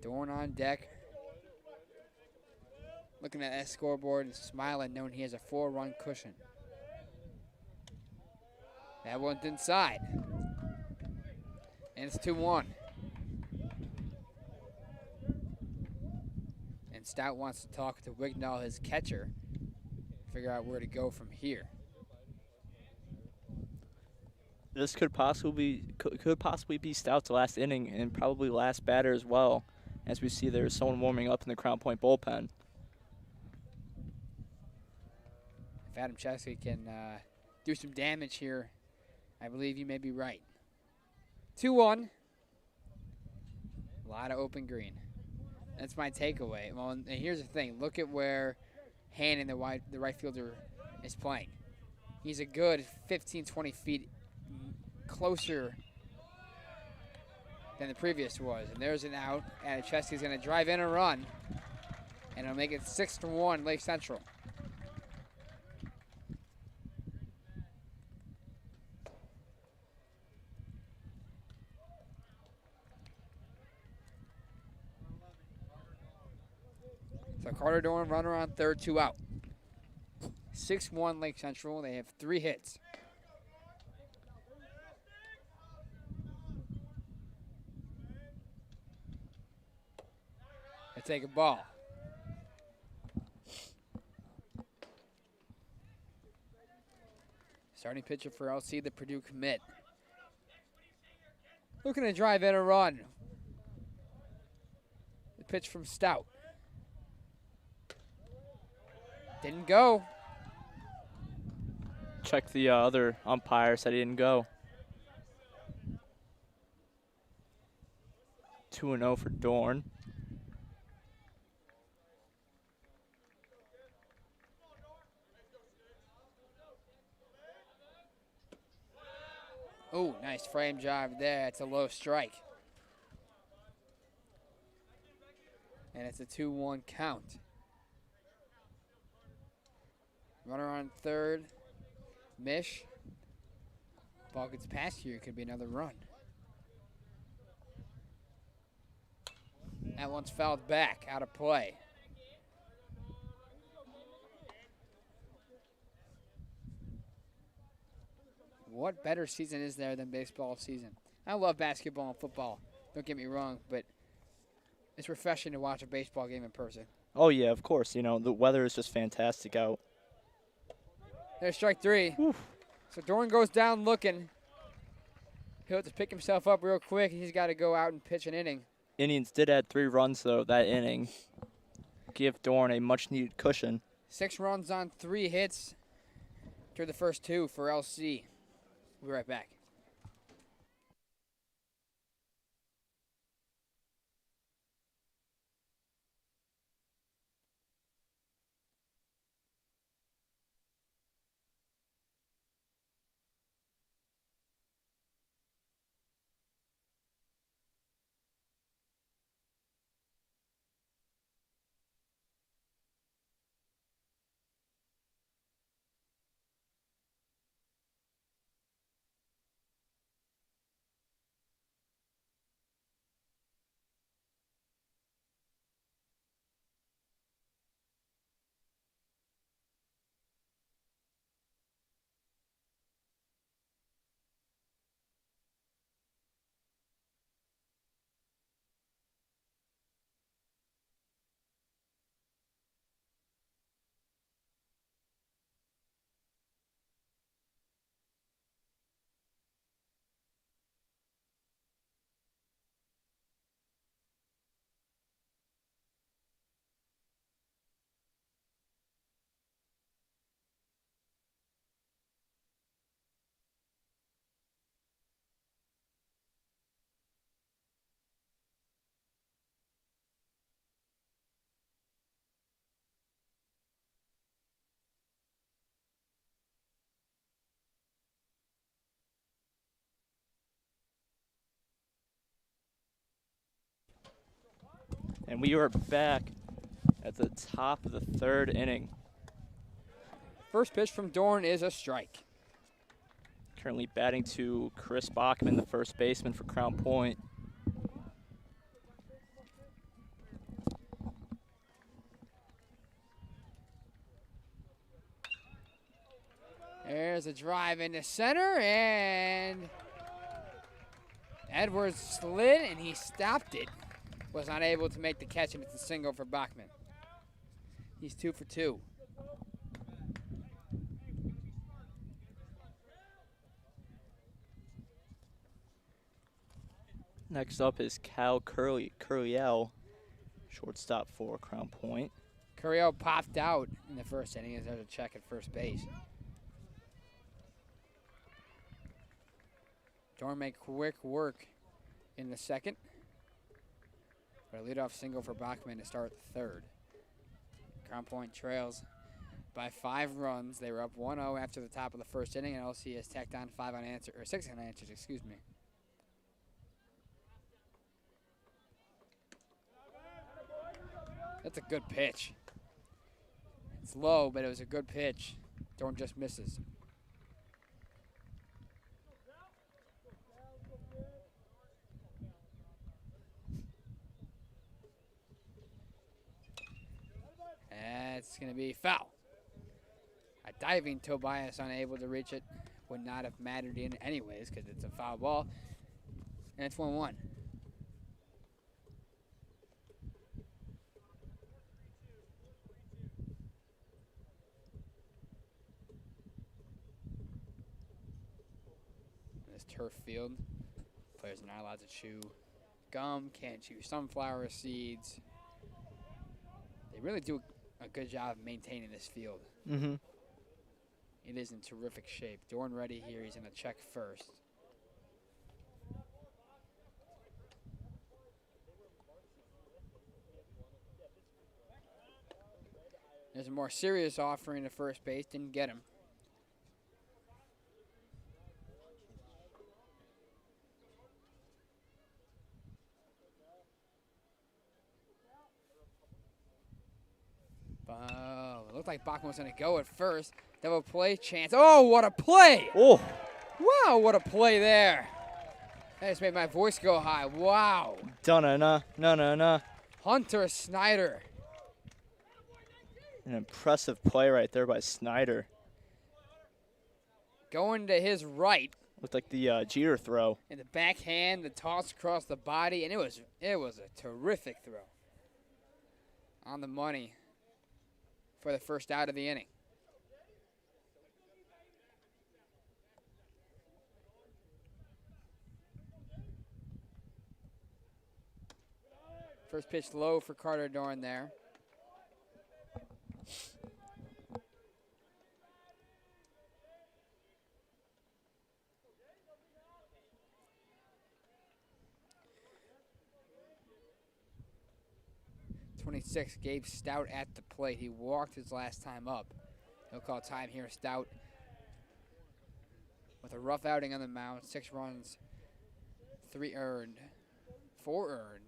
Dorn on deck. Looking at that scoreboard and smiling, knowing he has a 4-run cushion. That one's inside. And it's 2-1. And Stout wants to talk to Wignall, his catcher, figure out where to go from here. This could possibly be Stout's last inning and probably last batter as well, as we see there's someone warming up in the Crown Point bullpen. If Adamchevsky can do some damage here, I believe you may be right. 2-1. A lot of open green. That's my takeaway. Well, and here's the thing. Look at where Hannon, the right fielder, is playing. He's a good 15, 20 feet closer than the previous was. And there's an out. Adamchevsky's going to drive in a run, and it'll make it 6-1 Lake Central. Carter Dorn, runner on third, 2 out. 6-1 Lake Central. They have 3 hits. They take a ball. Starting pitcher for LC, the Purdue commit. Looking to drive in a run. The pitch from Stout. Didn't go. Check the other umpire, said he didn't go. 2-0 for Dorn. Oh, nice frame job there. It's a low strike. And it's a 2-1 count. Runner on third. Mish. Ball gets past here. It could be another run. That one's fouled back, out of play. What better season is there than baseball season? I love basketball and football. Don't get me wrong, but it's refreshing to watch a baseball game in person. Oh, yeah, of course. You know, the weather is just fantastic out. There's strike 3. Oof. So Dorn goes down looking. He'll have to pick himself up real quick. He's got to go out and pitch an inning. Indians did add 3 runs, though, that inning. Give Dorn a much-needed cushion. 6 runs on 3 hits through the first 2 for LC. We'll be right back. And we are back at the top of the 3rd inning. First pitch from Dorn is a strike. Currently batting to Chris Bachman, the first baseman for Crown Point. There's a drive into center, and Edwards slid, and he stopped it. Was not able to make the catch, and it's a single for Bachman. He's 2 for 2. Next up is Cal Curliel, shortstop for Crown Point. Curriel popped out in the first inning as there's a check at first base. Dorn make quick work in the second. But a leadoff single for Bachman to start the 3rd. Crown Point trails by 5 runs. They were up 1-0 after the top of the first inning, and LC has tacked on 6 unanswered, excuse me. That's a good pitch. It's low, but it was a good pitch. Dorn just misses. That's going to be foul. A diving Tobias unable to reach it would not have mattered in anyways because it's a foul ball. And it's 1-1. This turf field, players are not allowed to chew gum, can't chew sunflower seeds. They really do a good job of maintaining this field. Mm-hmm. It is in terrific shape. Dorn ready here. He's going to check first. There's a more serious offering to first base. Didn't get him. Oh, it looked like Bachman was going to go at first. Double play chance. Oh, what a play! Oh, Wow, what a play there. That just made my voice go high. Wow. na. Hunter Snyder. An impressive play right there by Snyder. Going to his right. Looked like the Jeter throw. And the backhand, the toss across the body, and it was a terrific throw. On the money for the first out of the inning. First pitch low for Carter Dorn there. '26, Gabe Stout at the plate. He walked his last time up. He'll call time here. Stout with a rough outing on the mound. 6 runs, 3 earned, 4 earned.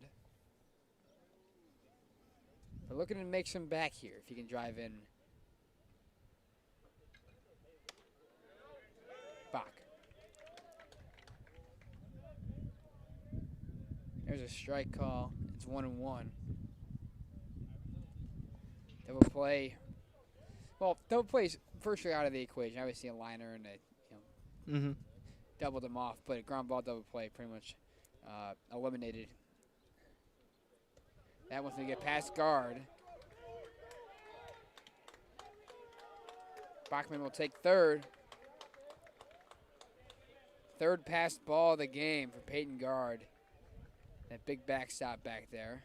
But looking to make some back here if he can drive in. Bach. There's a strike call. It's 1-1. Double play. Well, double play's first out of the equation. Obviously a liner and a doubled them off, but a ground ball double play pretty much eliminated. That one's going to get past guard. Bachman will take third. Third passed ball of the game for Peyton Guard. That big backstop back there.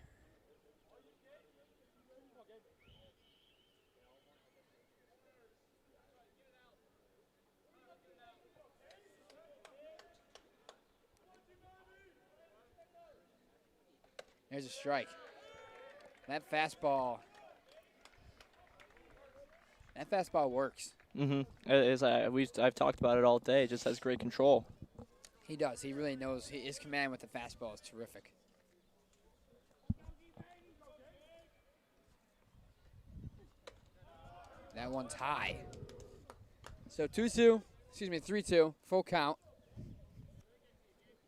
There's a strike. That fastball works. I've talked about it all day. Just has great control. He does. He really knows his command with the fastball is terrific. That one's high. So 3-2, full count.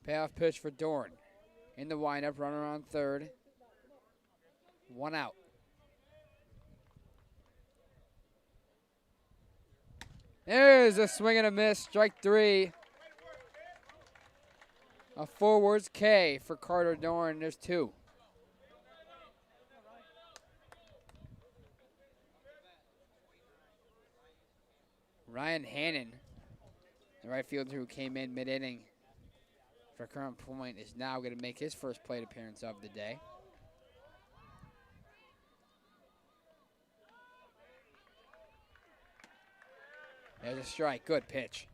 Payoff pitch for Dorn. In the windup, runner on third. 1 out. There's a swing and a miss, strike 3. A forwards K for Carter Dorn. There's 2. Ryan Hannon, the right fielder who came in mid-inning for Current Point, is now going to make his first plate appearance of the day. There's a strike. Good pitch.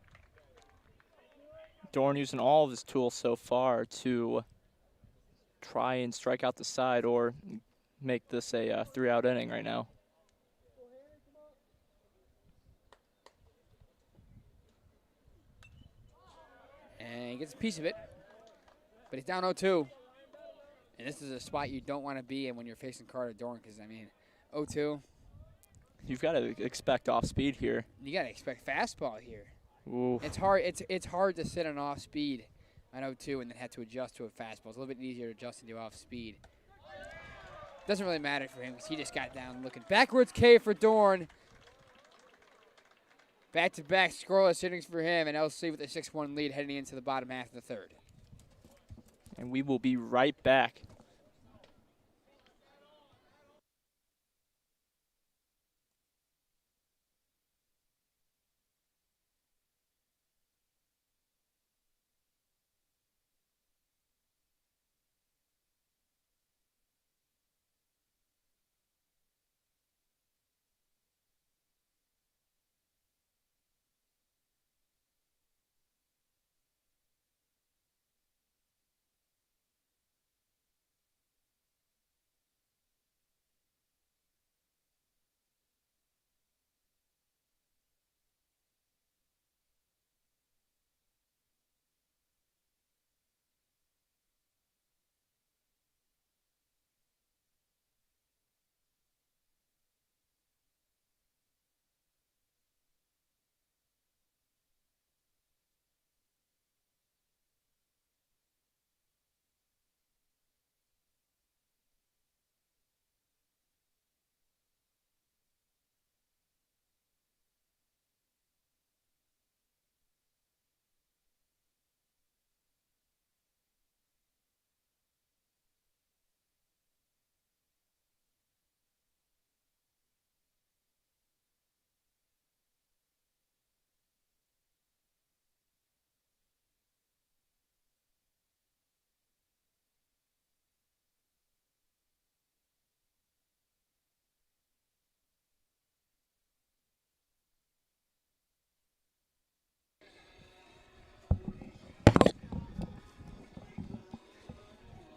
Dorn using all of his tools so far to try and strike out the side or make this a 3-out inning right now. And he gets a piece of it, but he's down 0-2. And this is a spot you don't want to be in when you're facing Carter Dorn because, 0-2. You've got to expect off speed here. You got to expect fastball here. Ooh. It's hard. It's hard to sit on off speed on 0-2 and then have to adjust to a fastball. It's a little bit easier to adjust into off speed. Doesn't really matter for him because he just got down looking. Backwards K for Dorn. Back-to-back scoreless innings for him, and LC with a 6-1 lead heading into the bottom half of the third. And we will be right back.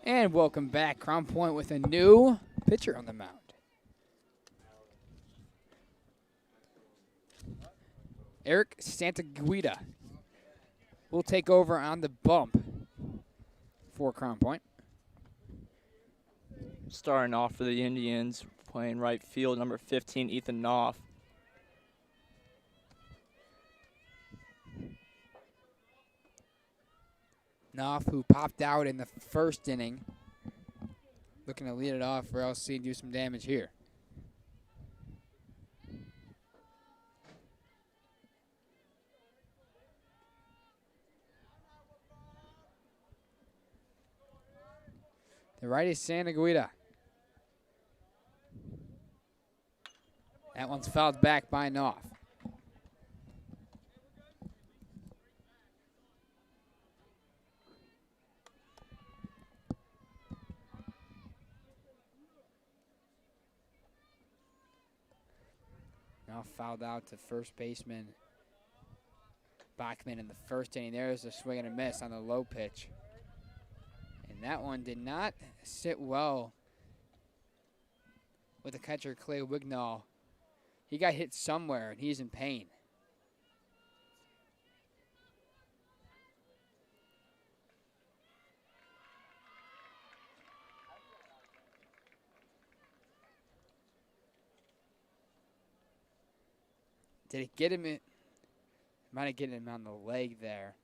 And welcome back. Crown Point with a new pitcher on the mound. Eric Santaguida will take over on the bump for Crown Point. Starting off for the Indians, playing right field, number 15, Ethan Knopf. Knopf, who popped out in the first inning, looking to lead it off for LC and do some damage here. The righty Santaguida. That one's fouled back by Knopf. Now fouled out to first baseman Bachman in the first inning. There's a swing and a miss on the low pitch. And that one did not sit well with the catcher Clay Wignall. He got hit somewhere, and he's in pain. Did it get him in? Might have gotten him on the leg there.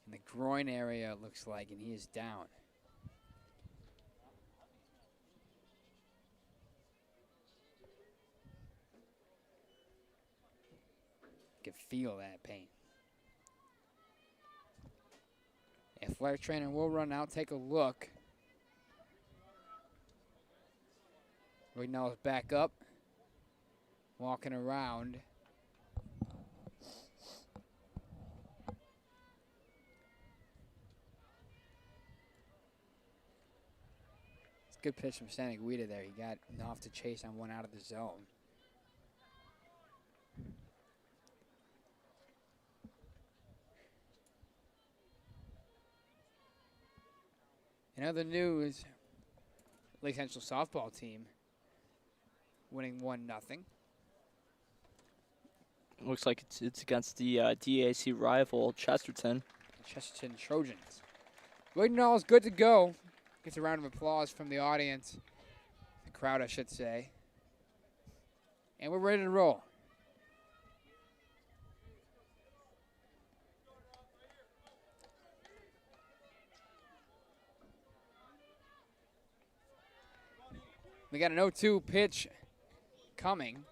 In the groin area, it looks like, and he is down. You can feel that pain. Athletic trainer will run out, take a look. Wignall is back up, walking around. It's a good pitch from Santaguida there. He got off to chase on one out of the zone. In other news, Lake Central softball team winning 1-0. Looks like it's against the DAC rival Chesterton. Chesterton Trojans. Wignall is good to go. Gets a round of applause from the audience. The crowd, I should say. And we're ready to roll. We got an 0-2 pitch coming.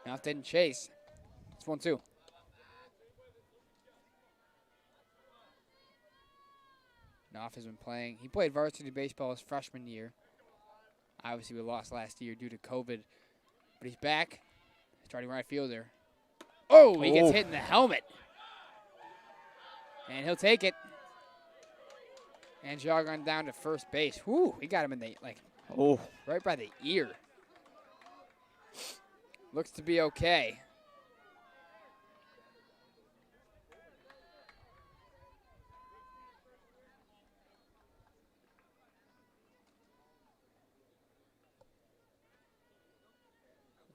Now it didn't chase. It's 1-2. Knopf has been playing. He played varsity baseball his freshman year. Obviously, we lost last year due to COVID. But he's back. Starting right fielder. Oh, he gets hit in the helmet. And he'll take it. And jog on down to first base. Whoo, he got him in the, right by the ear. Looks to be okay.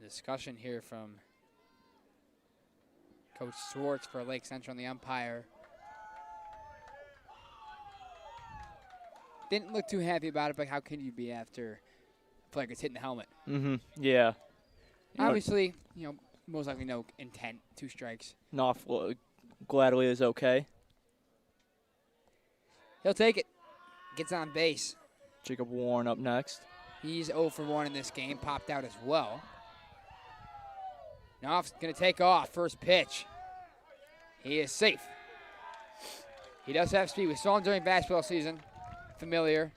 Discussion here from Coach Swartz for Lake Central and the umpire. Didn't look too happy about it, but how can you be after a player gets hit in the helmet? Yeah. Obviously, most likely no intent, 2 strikes. Knopf gladly is okay. He'll take it. Gets on base. Jacob Warren up next. He's 0 for 1 in this game, popped out as well. Knopf's going to take off. First pitch. He is safe. He does have speed. We saw him during basketball season. Familiar.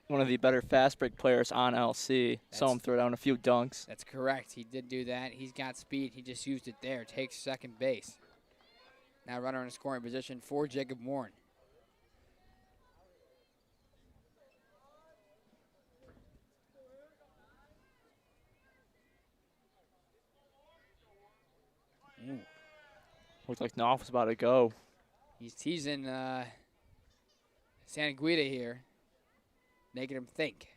One of the better fast break players on LC. Saw him throw down a few dunks. That's correct. He did do that. He's got speed. He just used it there. Takes second base. Now runner in scoring position for Jacob Warren. Ooh. Looks like Knopf was about to go. He's teasing Sanguida here, making him think.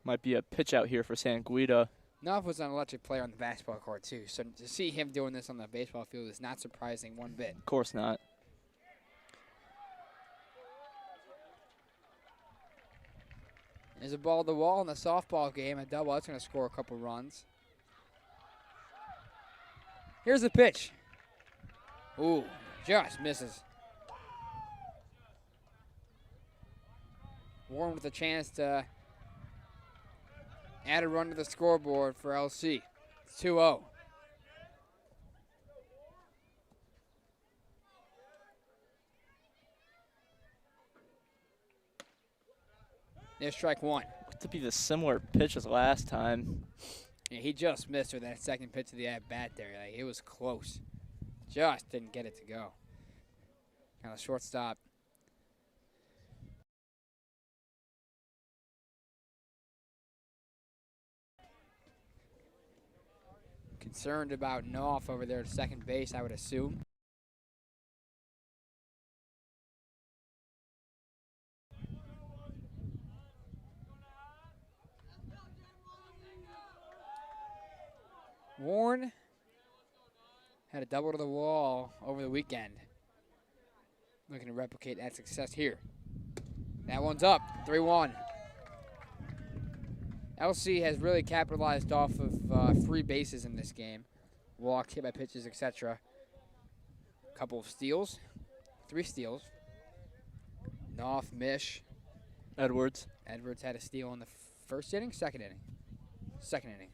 Might be a pitch out here for Sanguida. Knopf was an electric player on the basketball court, too. So to see him doing this on the baseball field is not surprising one bit. Of course not. There's a ball to the wall in the softball game. A double. That's going to score a couple runs. Here's the pitch. Ooh, just misses. Warren with a chance to add a run to the scoreboard for LC. It's 2-0. There's strike 1. Looks to be the similar pitch as last time. Yeah, he just missed with that second pitch of the at-bat there. Like, it was close. Just didn't get it to go. Now the shortstop. Concerned about Knopf over there at second base, I would assume. Warren had a double to the wall over the weekend. Looking to replicate that success here. That one's up, 3-1. LC has really capitalized off of free bases in this game. Walks, hit by pitches, etc. A couple of steals, 3 steals. Knopf, Mish. Edwards had a steal in the first inning, second inning. Second inning.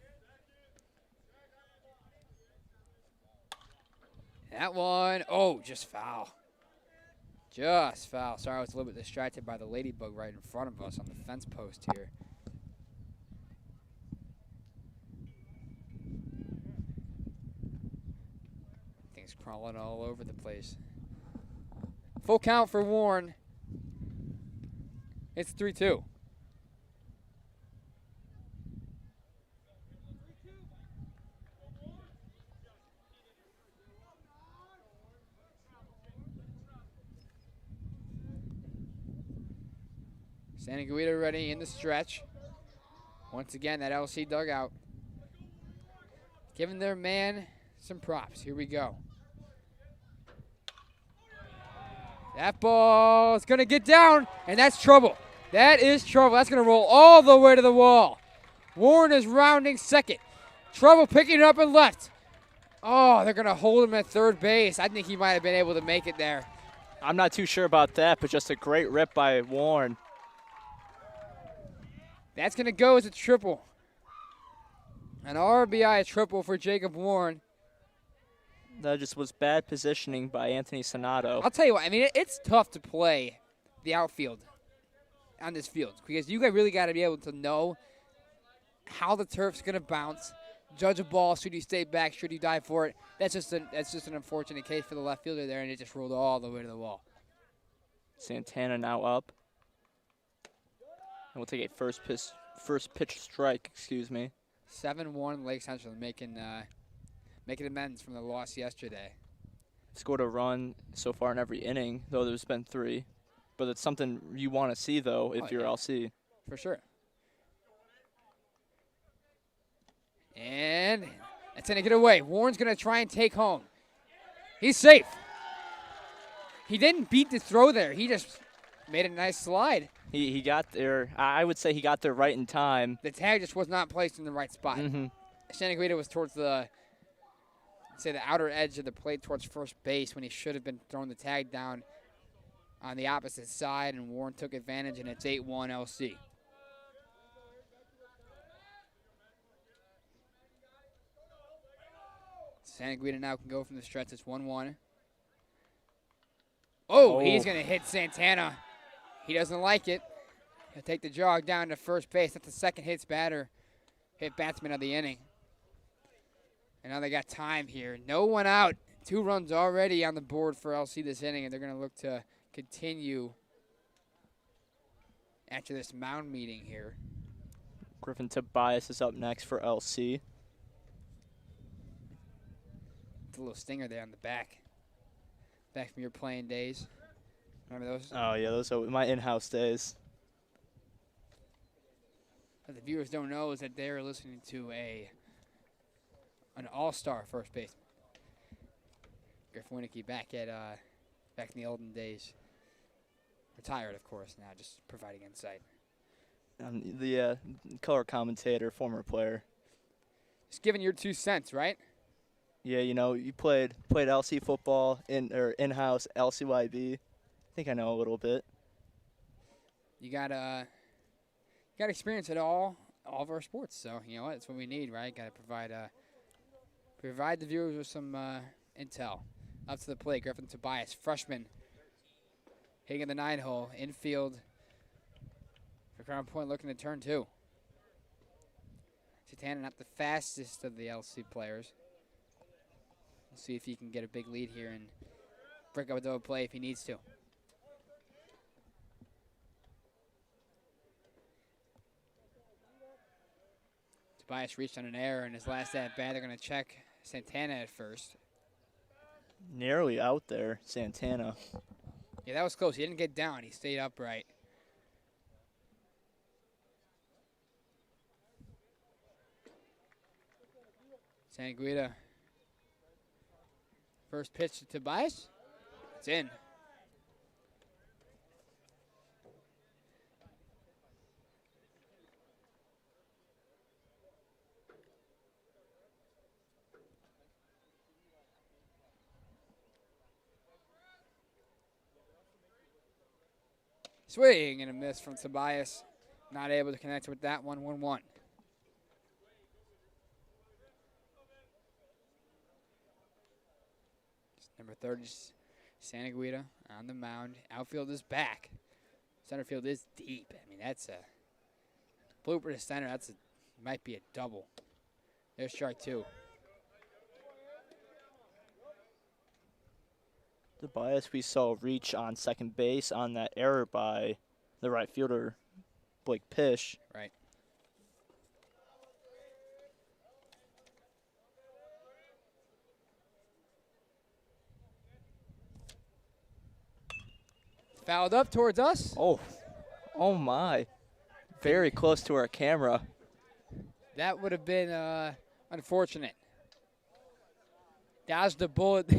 That one, just foul. Just foul. Sorry, I was a little bit distracted by the ladybug right in front of us on the fence post here. Things crawling all over the place. Full count for Warren. It's 3-2. Sanguida ready in the stretch. Once again, that LC dugout. Giving their man some props. Here we go. That ball is going to get down, and that's trouble. That is trouble. That's going to roll all the way to the wall. Warren is rounding second. Trouble picking it up and left. Oh, they're going to hold him at third base. I think he might have been able to make it there. I'm not too sure about that, but just a great rip by Warren. That's going to go as a triple. An RBI triple for Jacob Warren. That just was bad positioning by Anthony Sonato. I'll tell you what, I mean, it's tough to play the outfield on this field because you really got to be able to know how the turf's going to bounce, judge a ball, should you stay back, should you dive for it. That's just an unfortunate case for the left fielder there, and it just rolled all the way to the wall. Santana now up. And we'll take a first pitch strike, excuse me. 7-1 Lake Central making amends from the loss yesterday. Scored a run so far in every inning, though there's been 3. But it's something you want to see, though, if you're LC. For sure. And that's going to get away. Warren's going to try and take home. He's safe. He didn't beat the throw there. He just made a nice slide. He got there. I would say he got there right in time. The tag just was not placed in the right spot. Shaniguita was towards the outer edge of the plate towards first base when he should have been throwing the tag down on the opposite side, and Warren took advantage, and it's 8-1 LC. Santana now can go from the stretch. It's 1-1. Oh, he's going to hit Santana. He doesn't like it. He'll take the jog down to first base. That's the second hit batsman of the inning. And now they got time here. No one out. 2 runs already on the board for LC this inning, and they're going to look to continue after this mound meeting here. Griffin Tobias is up next for LC. It's a little stinger there on the back. Back from your playing days. Remember those? Oh, yeah, those are my in-house days. What the viewers don't know is that they're listening to an all-star first baseman. Griffin Winicky back in the olden days. Retired, of course, now just providing insight. The color commentator, former player. Just giving your 2 cents, right? Yeah, you know, you played LC football in-house LCYB. I think I know a little bit. You got experience at all of our sports, so you know what? That's what we need, right? Got to provide the viewers with some intel. Up to the plate, Griffin Tobias, freshman, hitting the 9-hole, infield for Crown Point, looking to turn 2. Santana not the fastest of the LC players. We'll see if he can get a big lead here and break up a double play if he needs to. Tobias reached on an error in his last at-bat. They're going to check Santana at first. Nearly out there, Santana. Yeah, that was close. He didn't get down. He stayed upright. Sanguida. First pitch to Tobias. It's in. Swing and a miss from Tobias. Not able to connect with that one. 1-1. Number 30, Santaguida on the mound. Outfield is back. Center field is deep. I mean, that's a blooper to center. Might be a double. There's strike 2. Tobias, we saw reach on second base on that error by the right fielder, Blake Pish. Right. Fouled up towards us. Oh my. Very close to our camera. That would have been unfortunate. Dodged the bullet.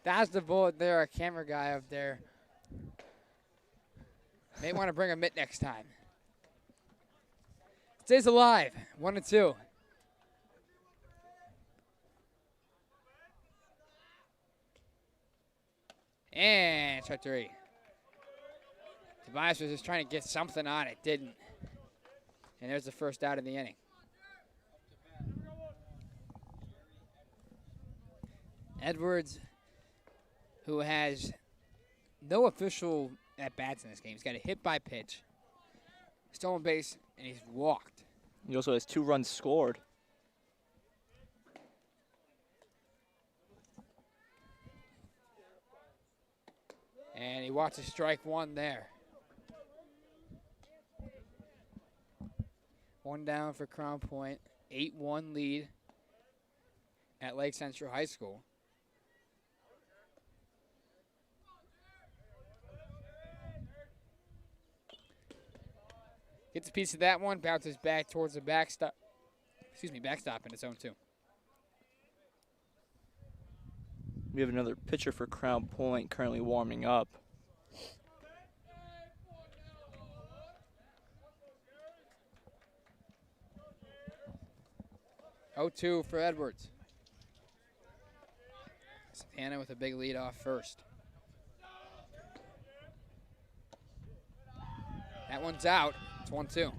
Dodged the bullet there, our camera guy up there. May want to bring a mitt next time. Stays alive. 1-2. And strike 3. Tobias was just trying to get something on it, didn't. And there's the first out of the inning. Edwards, who has no official at-bats in this game. He's got a hit by pitch, stolen base, and he's walked. He also has 2 runs scored. And he watches strike 1 there. 1 down for Crown Point. 8-1 lead at Lake Central High School. Gets a piece of that one, bounces back towards the backstop. Backstop in its own 2. We have another pitcher for Crown Point currently warming up. Oh-2 for Edwards. Santana with a big lead off first. That one's out. It's 1-2.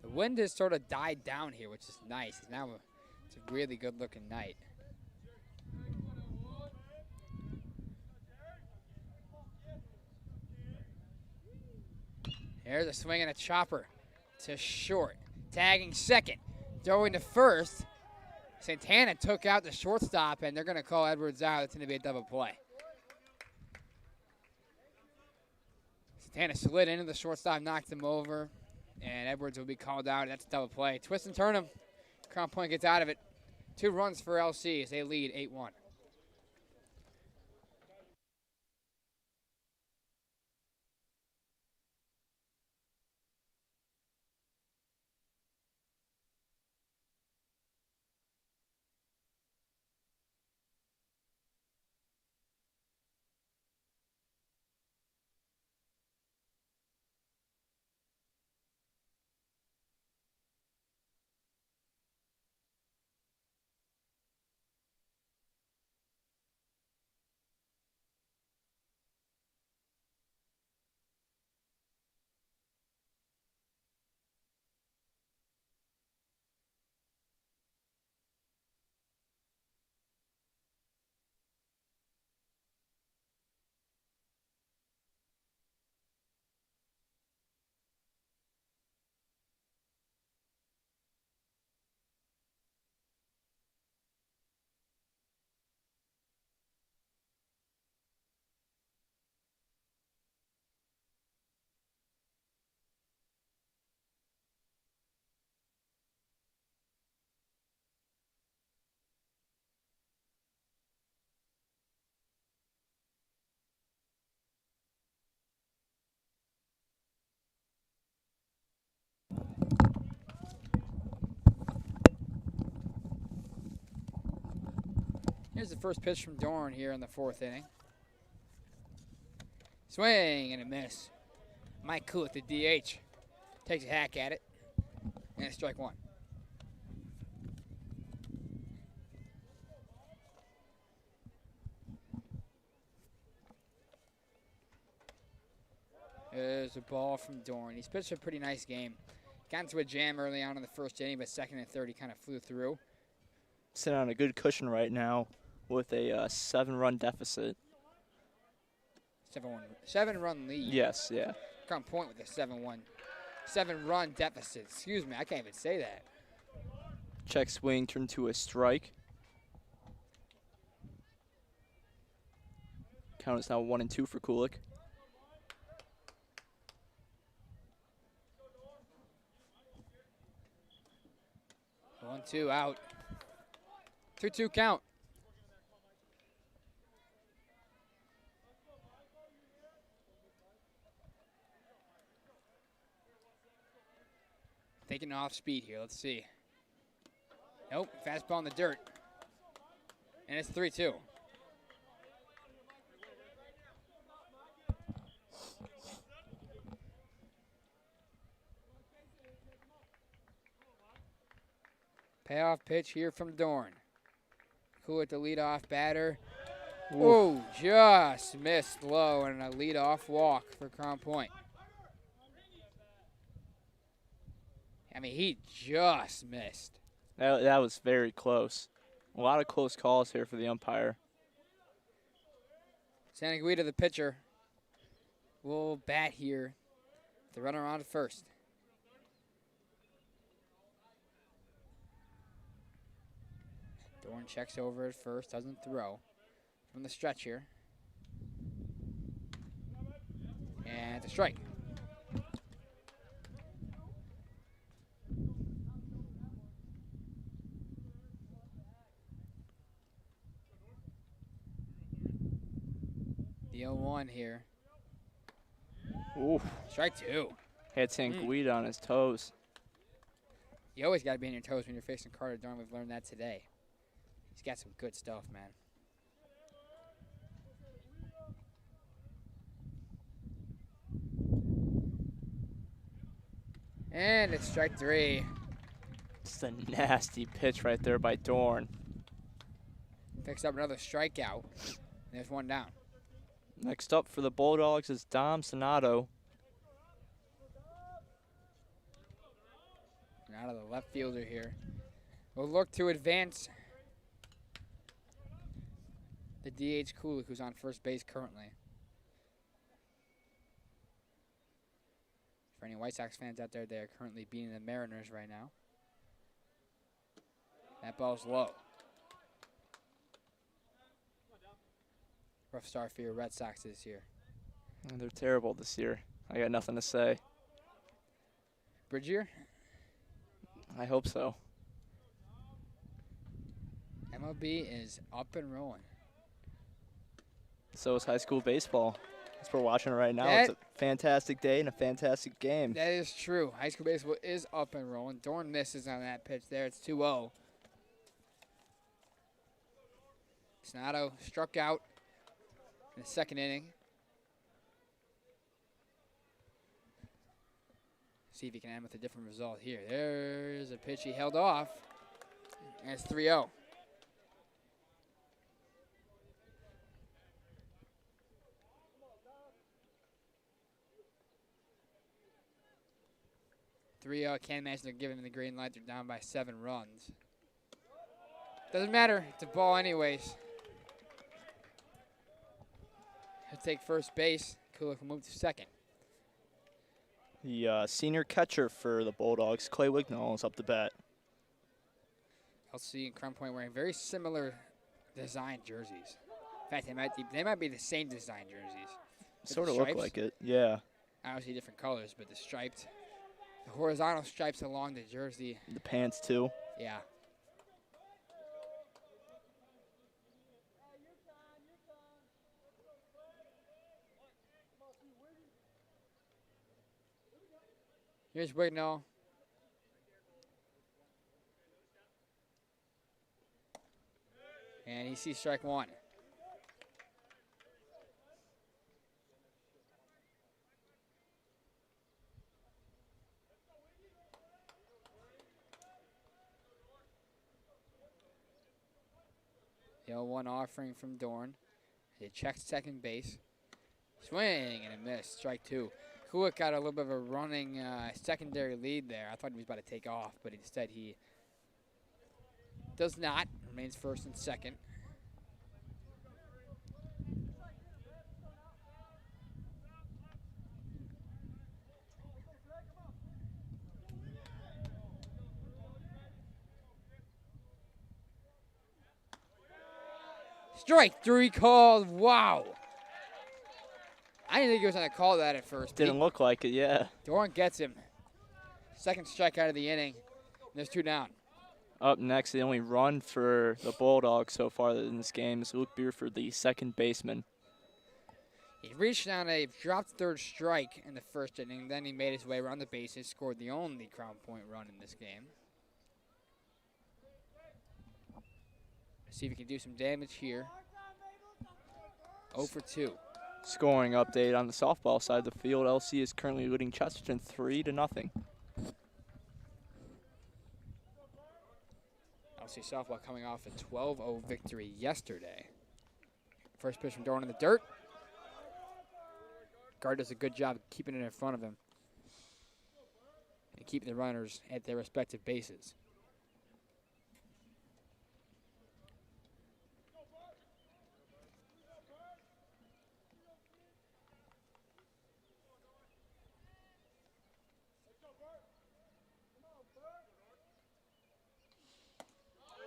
The wind has sort of died down here, which is nice. It's a really good-looking night. There's a swing and a chopper to short. Tagging second. Throwing to first. Santana took out the shortstop, and they're going to call Edwards out. It's going to be a double play. Santana slid into the shortstop, knocked him over, and Edwards will be called out. That's a double play. Twist and turn him. Crown Point gets out of it. 2 runs for LC as they lead 8-1. Here's the first pitch from Dorn here in the 4th inning. Swing and a miss. Mike Cool at the DH. Takes a hack at it. And it's strike 1. There's a ball from Dorn. He's pitched a pretty nice game. Got into a jam early on in the 1st inning, but 2nd and 3rd he kind of flew through. Sitting on a good cushion right now with a 7-run deficit. 7-run lead. Yes, yeah. Crown Point with a 7-run deficit. Excuse me, I can't even say that. Check swing turned to a strike. Count is now 1-2 for Kulik. One, 2 out. 2-2 count. Taking off speed here. Let's see. Nope. Fastball in the dirt. And it's 3-2. Payoff pitch here from Dorn. Cool at the leadoff batter. Oof. Oh, just missed low and a leadoff walk for Crown Point. I mean, he just missed. That was very close. A lot of close calls here for the umpire. Santaguida, the pitcher, will bat here. The runner on at first. Dorn checks over at first, doesn't throw. From the stretch here. And it's a strike. The 0-1 here. Oof. Strike two. Had Sanguida on his toes. You always got to be on your toes when you're facing Carter Dorn. We've learned that today. He's got some good stuff, man. And it's strike three. It's a nasty pitch right there by Dorn. Picks up another strikeout. There's one down. Next up for the Bulldogs is Dom Sonato. Out of the left fielder here. We'll look to advance the DH Kulik, who's on first base currently. For any White Sox fans out there, they are currently beating the Mariners right now. That ball's low. Rough start for your Red Sox this year. They're terrible this year. I got nothing to say. Bridgier? I hope so. MLB is up and rolling. So is high school baseball. As we're watching it right now, That- it's a fantastic day and a fantastic game. That is true. High school baseball is up and rolling. Dorn misses on that pitch there. It's 2-0. Sonato struck out in the second inning. See if he can end with a different result here. There's a pitch he held off. And it's 3-0. Can't imagine they're giving him the green light. They're down by 7 runs. Doesn't matter. It's a ball anyways. He'll take first base. Kulik will move to second. The senior catcher for the Bulldogs, Clay Wignall, is up to bat. LC and Crown Point wearing very similar design jerseys. In fact, they might be the same design jerseys. With Sort the of look stripes. like it, yeah. Obviously different colors, but the horizontal stripes along the jersey, The pants, too. yeah. Here's Wignall. And he sees strike one. The 0-1 offering from Dorn. He checks second base. Swing and a miss. Strike two. Kulik got a little bit of a running secondary lead there. I thought he was about to take off, but instead he does not. Remains first and second. Strike three called. Wow. I didn't think he was going to call that at first. Didn't look like it, yeah. Dorn gets him. Second strikeout of the inning. There's 2 down. Up next, the only run for the Bulldogs so far in this game is Luke Buford, the second baseman. He reached down a dropped third strike in the first inning. Then he made his way around the bases, scored the only Crown Point run in this game. See if he can do some damage here. 0 for 2. Scoring update on the softball side of the field. LC is currently leading Chesterton 3-0. LC softball coming off a 12-0 victory yesterday. First pitch from Dorn in the dirt. Guard does a good job keeping it in front of him and keeping the runners at their respective bases.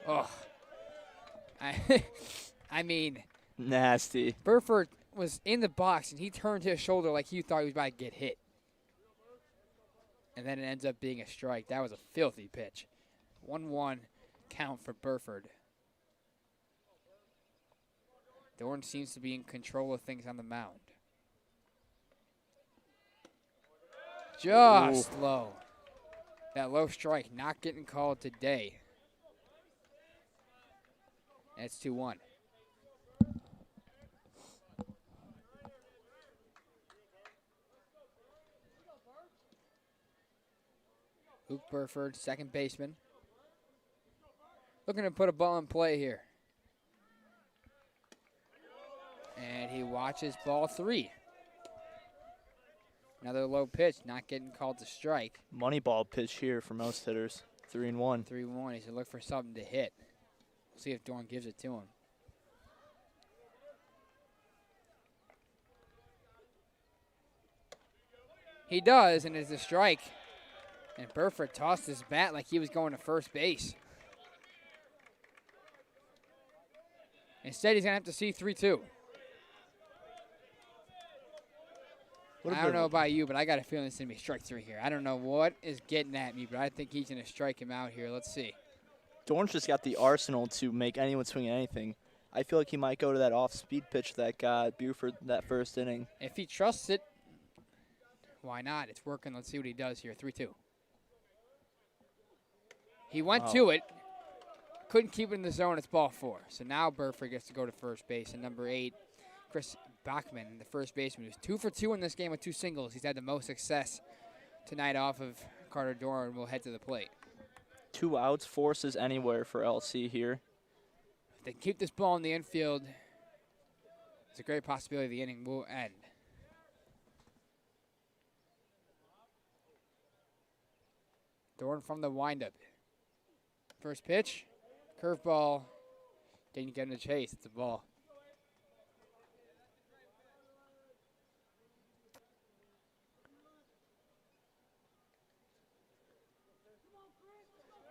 Oh, I mean, Nasty. Burford was in the box, and he turned his shoulder like he thought he was about to get hit. And then it ends up being a strike. That was a filthy pitch. 1-1 count for Burford. Dorn seems to be in control of things on the mound. Just low. That low strike not getting called today. That's 2-1. Luke Burford, second baseman. Looking to put a ball in play here. And he watches ball 3. Another low pitch, not getting called to strike. Money ball pitch here for most hitters. 3-1. 3-1. He's going to look for something to hit. We'll see if Dorn gives it to him. He does, and it's a strike. And Burford tossed his bat like he was going to first base. Instead, he's going to have to see 3-2. I don't know about you, but I got a feeling it's going to be strike 3 here. I don't know what is getting at me, but I think he's going to strike him out here. Let's see. Dorn's just got the arsenal to make anyone swing at anything. I feel like he might go to that off-speed pitch that got Buford that first inning. If he trusts it, why not? It's working. Let's see what he does here. 3-2. He went to it. Couldn't keep it in the zone. It's ball 4. So now Burford gets to go to first base. And number 8, Chris Bachman, the first baseman, who's 2 for 2 in this game with 2 singles. He's had the most success tonight off of Carter Dorn. Will head to the plate. 2 outs, forces anywhere for LC here. If they keep this ball in the infield, it's a great possibility the inning will end. Dorn from the windup. First pitch, curveball. Didn't get him to chase. It's a ball.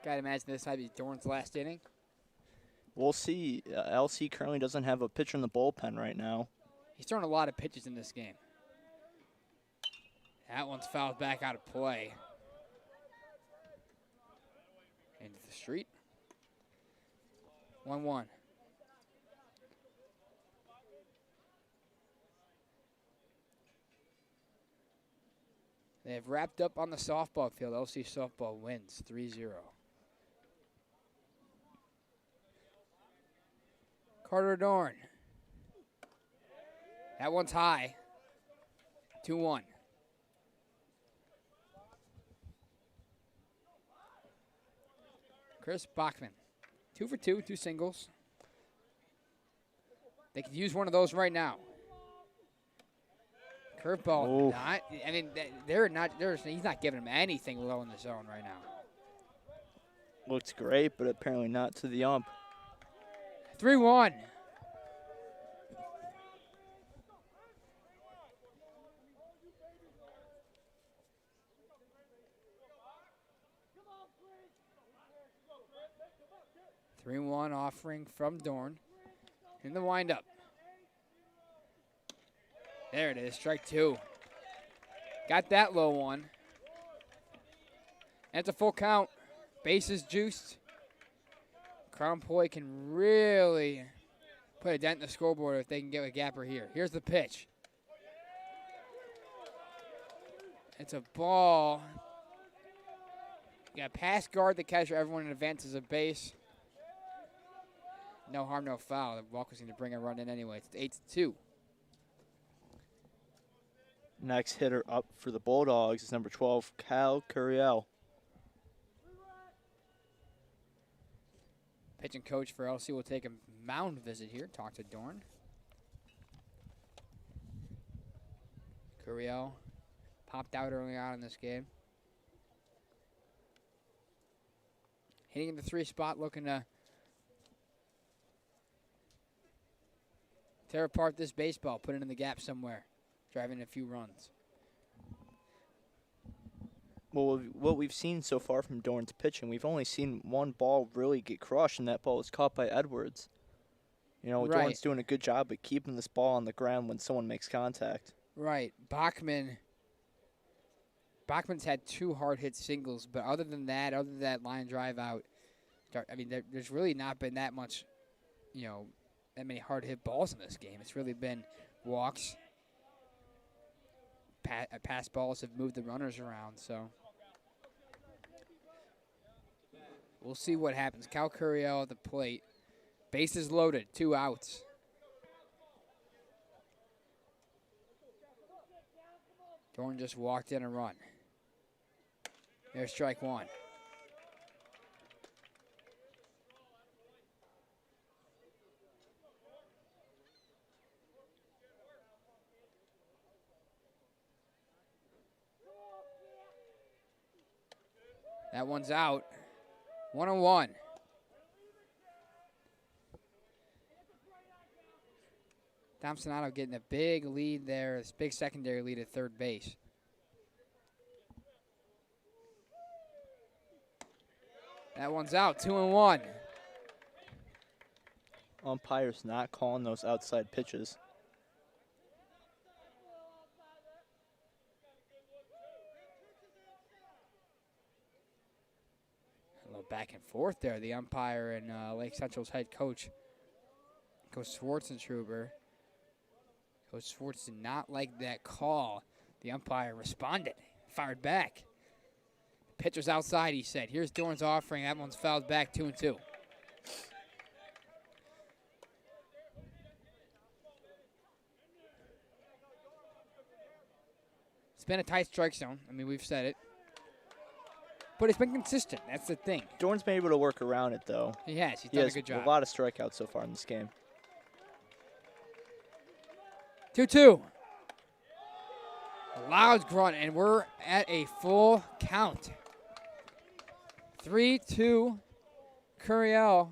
Gotta imagine this might be Dorn's last inning. We'll see. LC currently doesn't have a pitcher in the bullpen right now. He's thrown a lot of pitches in this game. That one's fouled back out of play. Into the street. 1-1. They have wrapped up on the softball field. LC softball wins 3-0. Carter Dorn. That one's high. 2-1. Chris Bachman. 2 for 2, 2 singles. They could use one of those right now. Curveball. Not, I mean, he's not giving him anything low in the zone right now. Looks great, but apparently not to the ump. 3-1. Offering from Dorn in the windup. There it is, strike 2. Got that low one. That's a full count. Bases juiced. Crown Point can really put a dent in the scoreboard if they can get a gapper here. Here's the pitch. It's a ball. You got pass guard the catcher, everyone in advance is a base. No harm, no foul. The Walkers need to bring a run in anyway. It's 8-2. Next hitter up for the Bulldogs is number 12, Cal Curiel. Pitching coach for LC will take a mound visit here. Talk to Dorn. Curiel popped out early on in this game. Hitting in the 3 spot, looking to tear apart this baseball, put it in the gap somewhere, driving a few runs. Well, what we've seen so far from Dorn's pitching, we've only seen one ball really get crushed, and that ball was caught by Edwards. You know, Right. Dorn's doing a good job of keeping this ball on the ground when someone makes contact. Right. Bachman's had 2 hard-hit singles, but other than that line drive out, I mean, there's really not been that much, that many hard-hit balls in this game. It's really been walks. Pass balls have moved the runners around, so we'll see what happens. Cal Curiel at the plate. Bases loaded, 2 outs. Dorn just walked in a run. There's strike 1. That one's out. 1-1. Thompsonato getting a big lead there, this big secondary lead at third base. That one's out, 2-1. Umpire's not calling those outside pitches. A little back and forth there. The umpire and Lake Central's head coach, Coach Schwartzentruber. Coach Schwartz did not like that call. The umpire responded, fired back. Pitcher's outside, he said. Here's Dorn's offering. That one's fouled back, 2-2. It's been a tight strike zone. I mean, we've said it. But it's been consistent. That's the thing. Dorn's been able to work around it, though. He has. He's done a good job. A lot of strikeouts so far in this game. 2-2. A loud grunt, and we're at a full count. 3-2, Curiel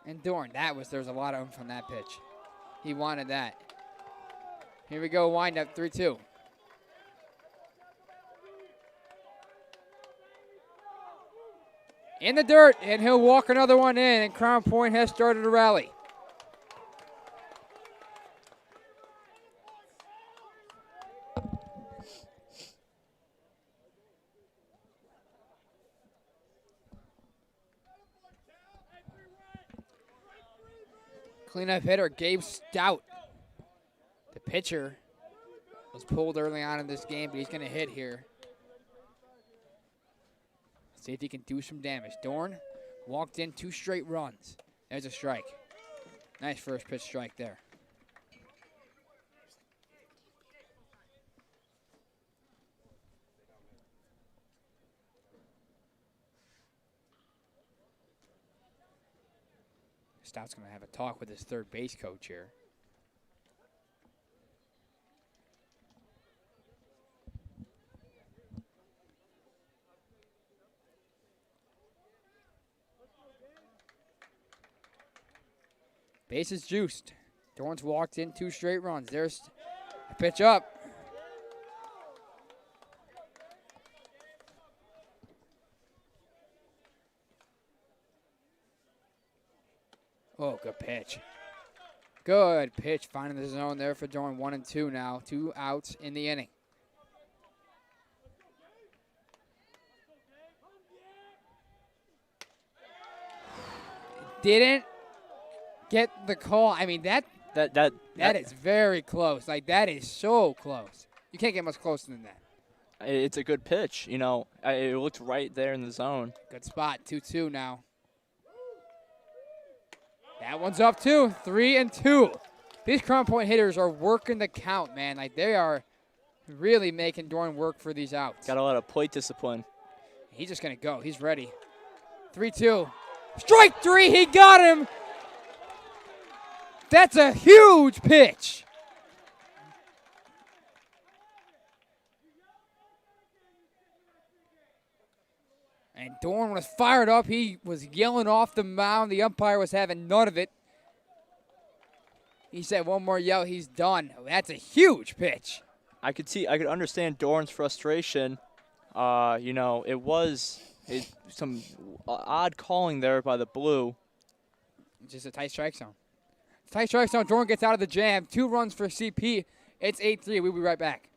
and Dorn. There was a lot of oomph on that pitch. He wanted that. Here we go, wind up, 3-2. In the dirt, and he'll walk another one in, and Crown Point has started a rally. Cleanup hitter, Gabe Stout. The pitcher was pulled early on in this game, but he's going to hit here. See if he can do some damage. Dorn walked in 2 straight runs. There's a strike. Nice first pitch strike there. Stout's going to have a talk with his third base coach here. Bases juiced. Dorn's walked in 2 straight runs. There's a pitch up. Oh, good pitch. Good pitch, finding the zone there for Dorn. 1-2 now. 2 outs in the inning. Didn't get the call. I mean, that is very close. Like, that is so close. You can't get much closer than that. It's a good pitch. You know, it looked right there in the zone. Good spot. 2-2 now. That one's up too. 3-2. These Crown Point hitters are working the count, man. Like, they are really making Dorn work for these outs. Got a lot of plate discipline. He's just going to go. He's ready. 3-2. Strike three, he got him. That's a huge pitch. And Dorn was fired up. He was yelling off the mound. The umpire was having none of it. He said one more yell, he's done. That's a huge pitch. I could understand Dorn's frustration. It was some odd calling there by the blue. Just a tight strike zone. Tight strike zone. Dorn gets out of the jam. 2 runs for CP. It's 8-3. We'll be right back.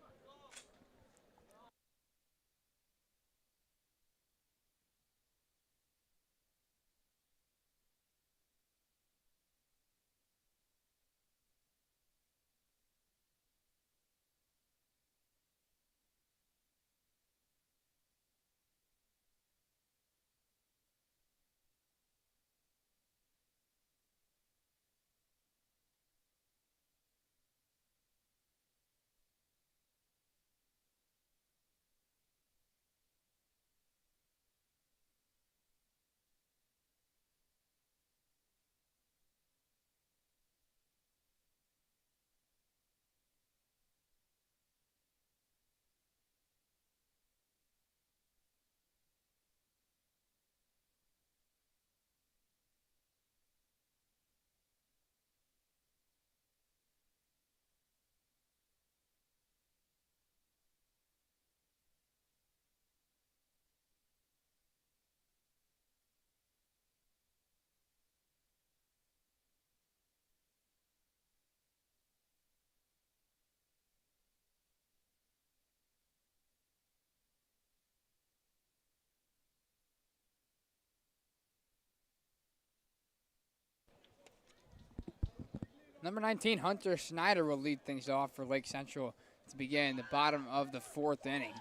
Number 19, Hunter Schneider will lead things off for Lake Central to begin the bottom of the 4th inning.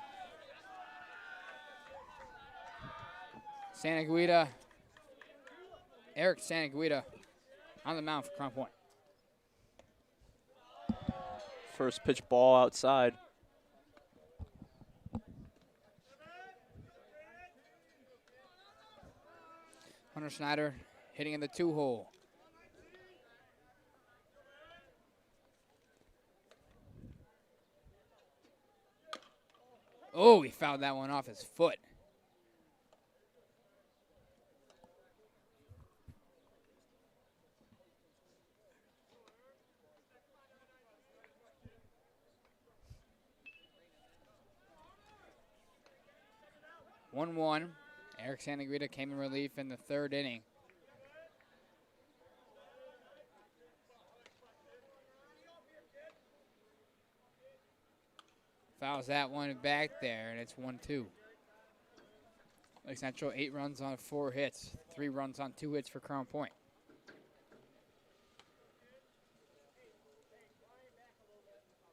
Eric Santaguida on the mound for Crown Point. First pitch ball outside. Hunter Schneider hitting in the 2-hole. Oh, he fouled that one off his foot. (1-1). Eric Santaguida came in relief in the 3rd inning. Fouls that one back there, and it's 1-2. Lake Central 8 runs on 4 hits, 3 runs on 2 hits for Crown Point.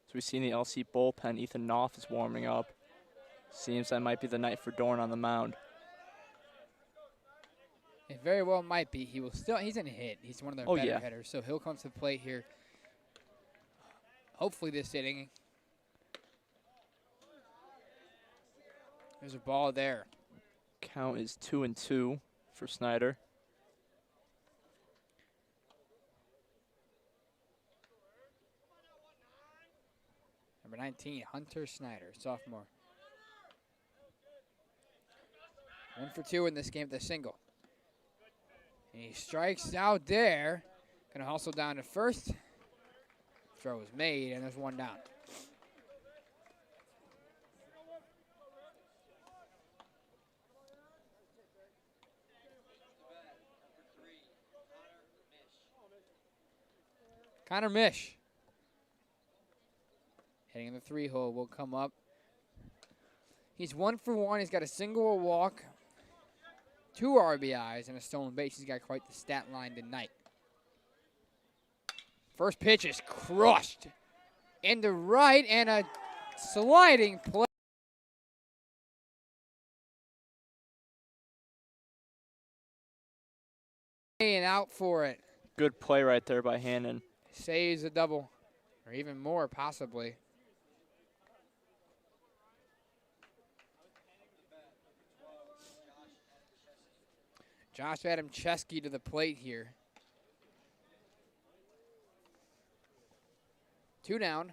So we've seen the LC bullpen. Ethan Knopf is warming up. Seems that might be the night for Dorn on the mound. It very well might be. He's in a hit. He's one of their better hitters, so he'll come to the plate here. Hopefully this inning. There's a ball there. Count is 2-2 for Snyder. Number 19, Hunter Schneider, sophomore. 1 for 2 in this game with a single. And he strikes out there. Gonna hustle down to first. Throw is made, and there's 1 down. Connor Mish. Hitting in the 3-hole will come up. He's 1 for 1. He's got a single, a walk, 2 RBIs, and a stolen base. He's got quite the stat line tonight. First pitch is crushed into right, and a sliding play. And out for it. Good play right there by Hannon. Saves a double, or even more possibly. Josh Adamczewski to the plate here. 2 down.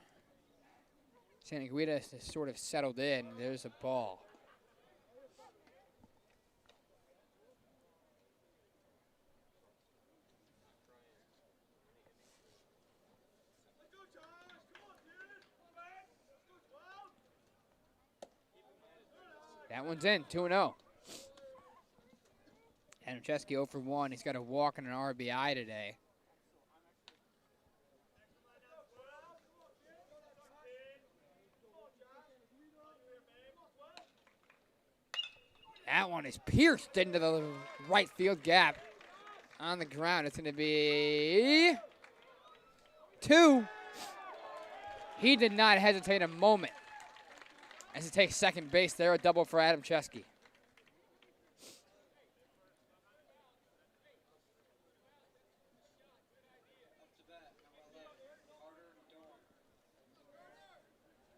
Santa Guida has sort of settled in. There's a ball. That one's in, 2-0. Adamczewski 0 for 1. He's got a walk and an RBI today. That one is pierced into the right field gap on the ground. It's going to be 2. He did not hesitate a moment as he takes second base there, a double for Adamczewski.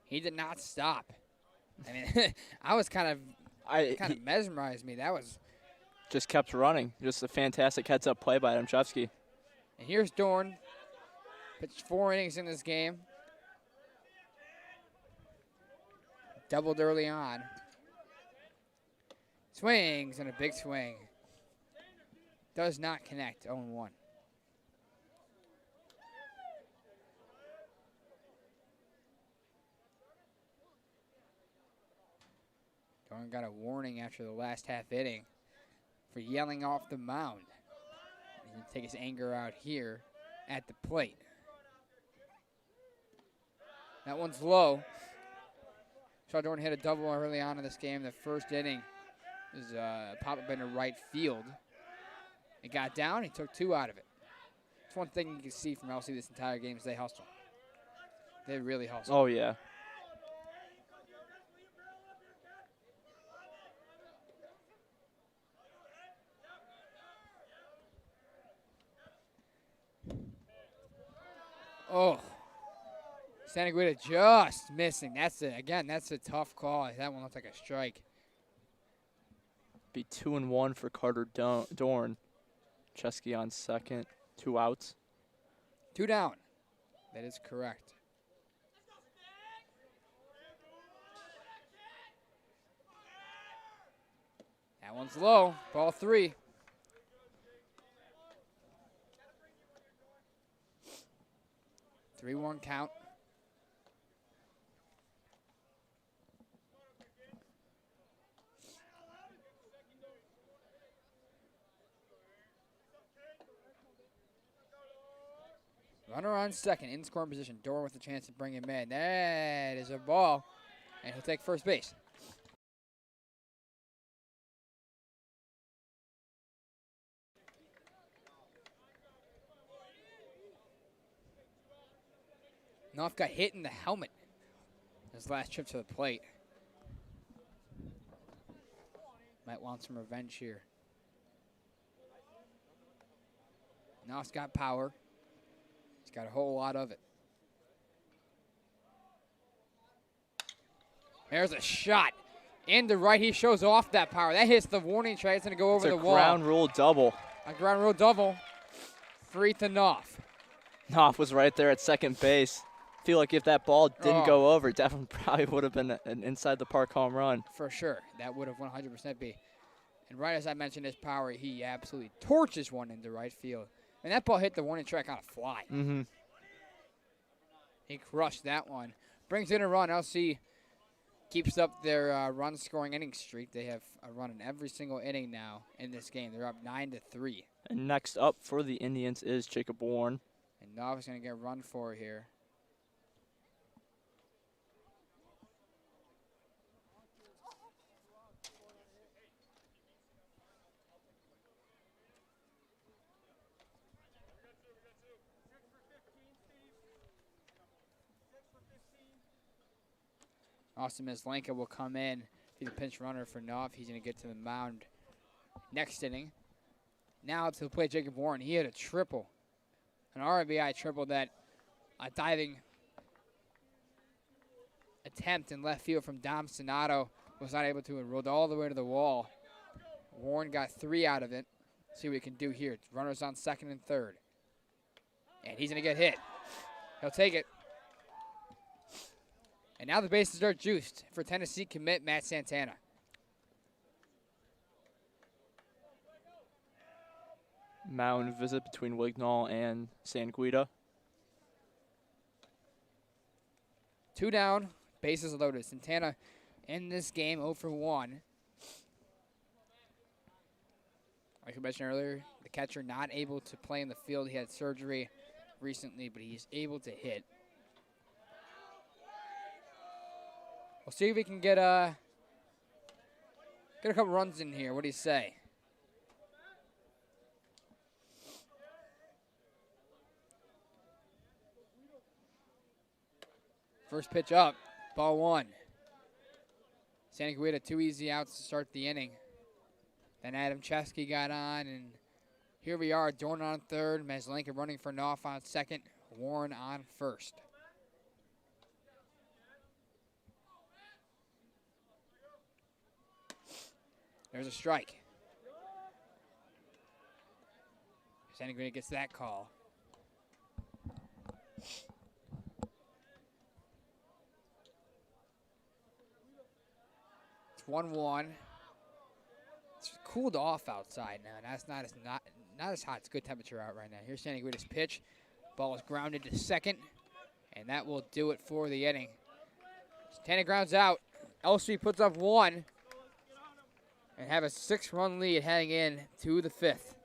He did not stop. I mean, I was kind of mesmerized me. That was just kept running. Just a fantastic heads-up play by Adamczewski. And here's Dorn. Pitched 4 innings in this game. Doubled early on. Swings and a big swing. Does not connect. 0-1. Dorn got a warning after the last half inning for yelling off the mound. He can take his anger out here at the plate. That one's low. Saw Dorn hit a double early on in this game. The first inning was pop up into right field. It got down. He took 2 out of it. It's one thing you can see from LC this entire game is they hustle. They really hustle. Oh, yeah. Oh, Santa Guida just missing. That's a tough call. That one looked like a strike. Be 2-1 for Carter Dorn. Chesky on second, 2 outs. 2 down. That is correct. That one's low. Ball 3. Three-one count. Runner on second, in scoring position. Dorn with a chance to bring him in. That is a ball, and he'll take first base. Knopf got hit in the helmet his last trip to the plate. Might want some revenge here. Knopf's got power. He's got a whole lot of it. There's a shot. Into right, he shows off that power. That hits the warning track. It's going to go over the wall. It's a ground rule double. A ground rule double. 3-0. Knopf was right there at second base. Feel like if that ball didn't go over, it definitely probably would have been an inside the park home run. For sure. That would have 100% be. And right as I mentioned his power, he absolutely torches one into right field. And that ball hit the warning track on a fly. Mm-hmm. He crushed that one. Brings in a run. LC keeps up their run-scoring inning streak. They have a run in every single inning now in this game. They're up 9-3. And next up for the Indians is Jacob Warren. And Knopf is going to get run for here. Austin Mislenka will come in, be the pinch runner for Knopf. He's going to get to the mound next inning. Now to play Jacob Warren. He had a triple, an RBI triple that a diving attempt in left field from Dom Sonato was not able to and rolled all the way to the wall. Warren got 3 out of it. See what he can do here. Runners on second and third. And he's going to get hit. He'll take it. And now the bases are juiced for Tennessee commit Matt Santana. Mound visit between Wignall and San Guida. 2 down, bases loaded. Santana in this game 0 for 1. Like I mentioned earlier, the catcher not able to play in the field. He had surgery recently, but he's able to hit. We'll see if we can get a couple runs in here. What do you say? First pitch up, ball 1. Santa Guida 2 easy outs to start the inning. Then Adam Chesky got on, and here we are, Dorn on third, Maslenka running for Knopf on second, Warren on first. There's a strike. Santa Guida gets that call. It's 1-1. It's cooled off outside now. That's not as hot. It's good temperature out right now. Here's Santa Guida's pitch. Ball is grounded to second, and that will do it for the inning. Santana grounds out. Elstree puts up 1 and have a 6-run lead heading in to the 5th.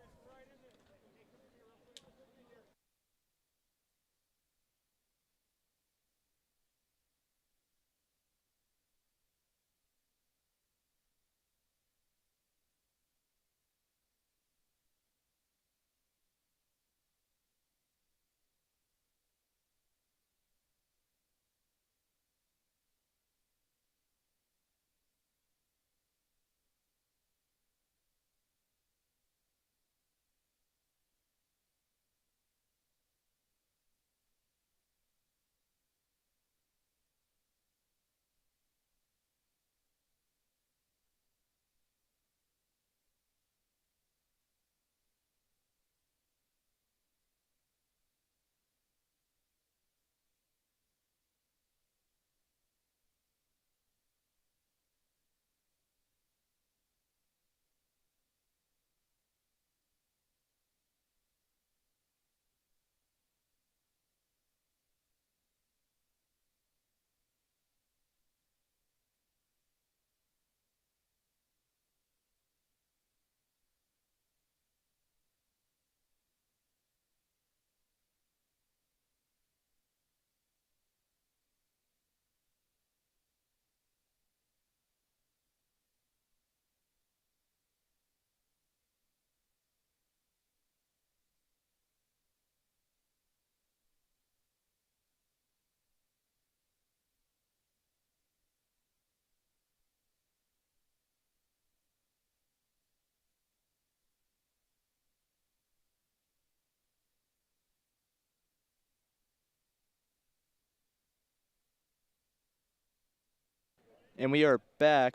And we are back.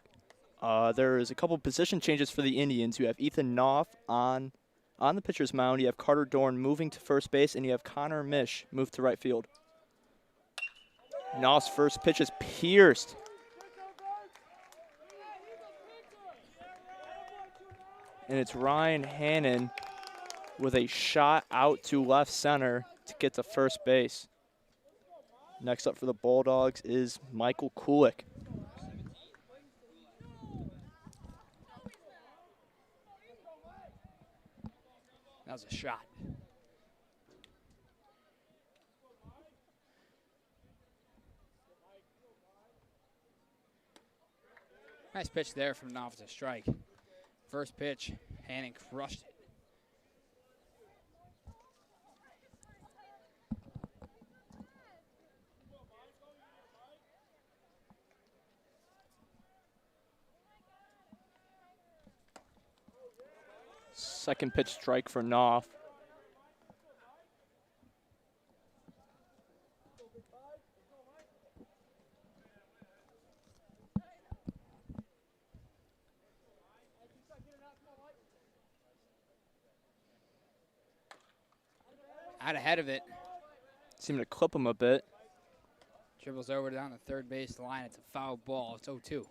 There is a couple position changes for the Indians. You have Ethan Knopf on the pitcher's mound. You have Carter Dorn moving to first base, and you have Connor Mish moved to right field. Knopf's first pitch is pierced. And it's Ryan Hannon with a shot out to left center to get to first base. Next up for the Bulldogs is Michael Kulik. That was a shot. Nice pitch there from Knopf to strike. First pitch, Hannon crushed it. Second pitch strike for Knopf. Out ahead of it. Seemed to clip him a bit. Dribbles over down the third base line. It's a foul ball. It's 0-2.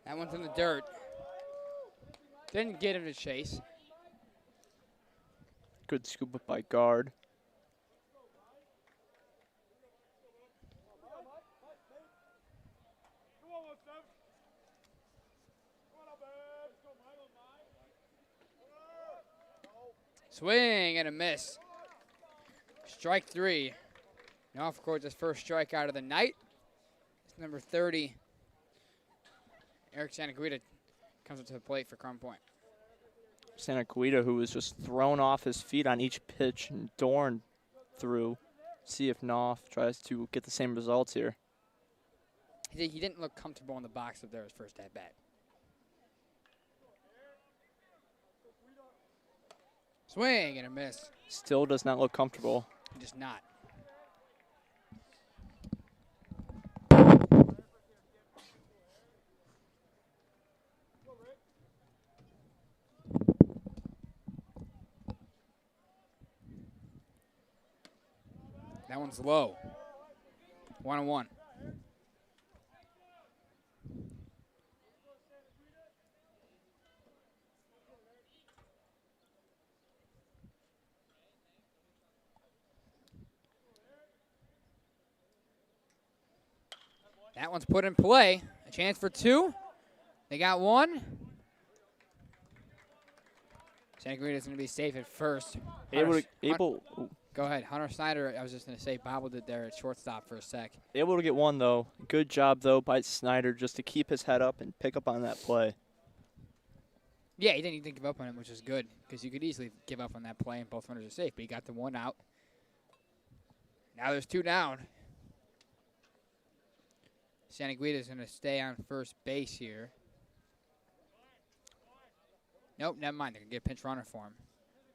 That one's in the dirt. Didn't get him to chase. Good scoop up by guard. Swing and a miss. Strike 3. Now records his first strikeout of the night. It's number 30. Eric Santaguida comes up to the plate for Crown Point. Santaguida, who was just thrown off his feet on each pitch and Dorn through. See if Knopf tries to get the same results here. He didn't look comfortable in the box up there his first at bat. Swing and a miss. Still does not look comfortable. Just not. That one's low. 1-1. That one's put in play. A chance for 2. They got 1. Santaguida is going to be safe at first. Go ahead. Hunter Snyder, I was just going to say, bobbled it there at shortstop for a sec. Able to get 1, though. Good job, though, by Snyder just to keep his head up and pick up on that play. Yeah, he didn't even give up on him, which is good, because you could easily give up on that play and both runners are safe, but he got the 1 out. Now there's 2 down. Santaguida is going to stay on first base here. Nope, never mind. They're going to get a pinch runner for him.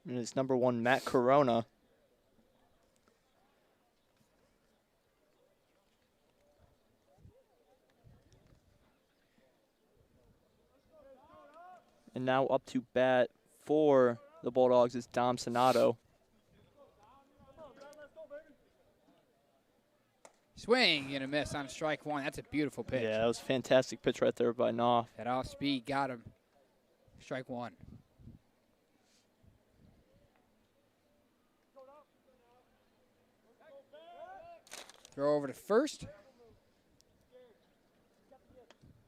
And it's number 1, Matt Corona. And now up to bat for the Bulldogs is Dom Sonato. Swing and a miss on strike 1. That's a beautiful pitch. Yeah, that was a fantastic pitch right there by Knopf. That off speed got him. Strike 1. Throw over to first.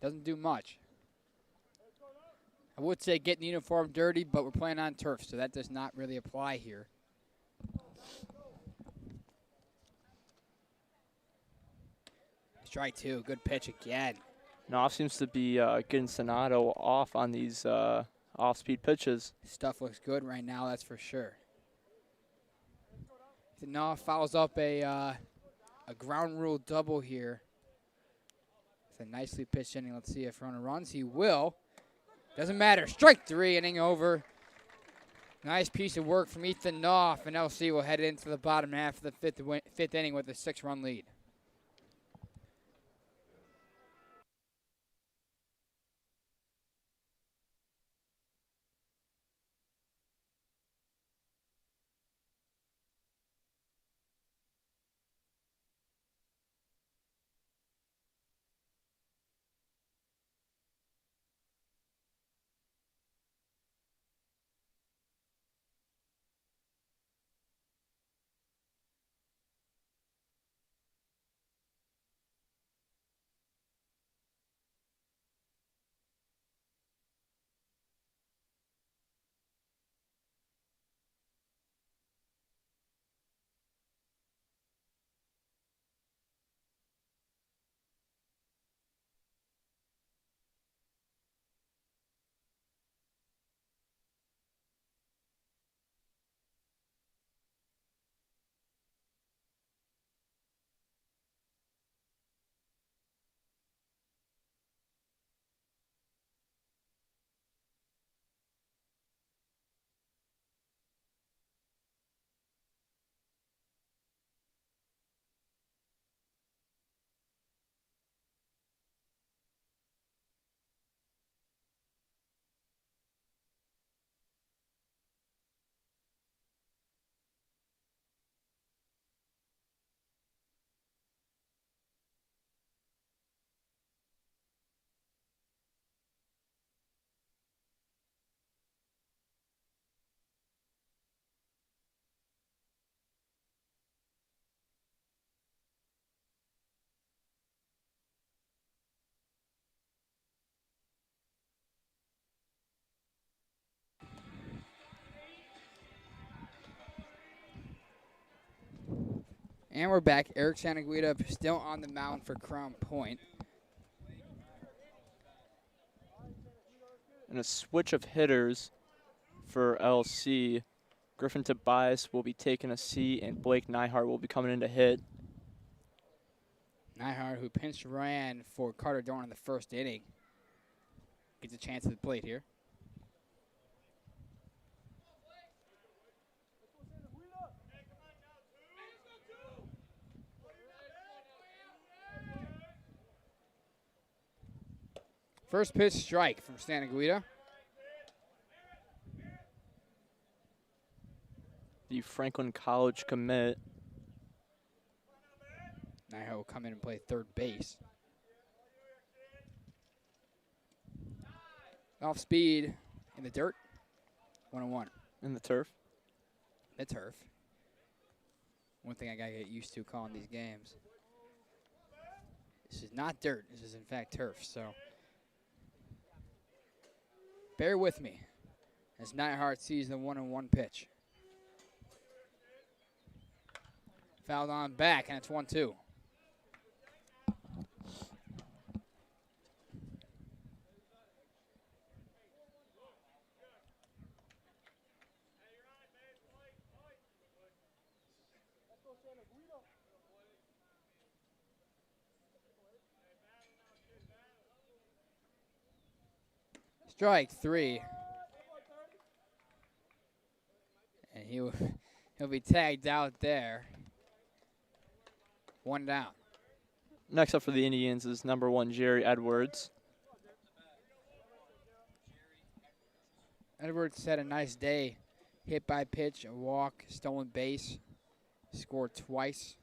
Doesn't do much. I would say get the uniform dirty, but we're playing on turf, so that does not really apply here. Strike 2. Good pitch again. Knopf seems to be getting Sonato off on these off-speed pitches. Stuff looks good right now, that's for sure. Knopf fouls up a ground rule double here. It's a nicely pitched inning. Let's see if runner runs. He will. Doesn't matter. Strike 3, inning over. Nice piece of work from Ethan Knopf, and LC will head into the bottom half of the fifth inning with a 6-run lead. And we're back. Eric Santaguida still on the mound for Crown Point. And a switch of hitters for LC. Griffin Tobias will be taking a seat, and Blake Nyhart will be coming in to hit. Nyhart, who pinch ran for Carter Dorn in the first inning, gets a chance at the plate here. First pitch strike from Santaguida. The Franklin College commit. Nyhart will come in and play third base. Off speed in the dirt. 1-1. In the turf. The turf. One thing I gotta get used to calling these games. This is not dirt. This is in fact turf. So bear with me as Nyhart sees the 1-1 pitch. Fouled on back, and it's 1-2. Strike 3. And he'll be tagged out there. 1 down. Next up for the Indians is number 1, Jerry Edwards. Edwards had a nice day. Hit by pitch, a walk, stolen base. Scored twice.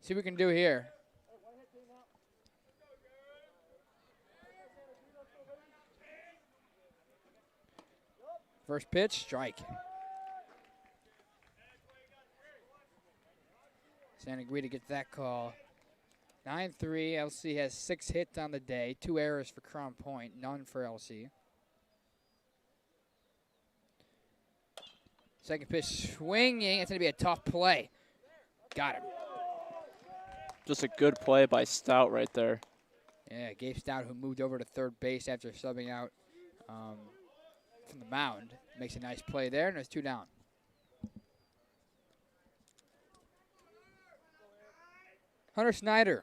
See what we can do here. First pitch, strike. Santaguida gets that call. 9-3. LC has 6 hits on the day. 2 errors for Crown Point, none for LC. Second pitch swinging. It's going to be a tough play. Got him. Just a good play by Stout right there. Yeah, Gabe Stout, who moved over to third base after subbing out from the mound, makes a nice play there, and there's 2 down. Hunter Snyder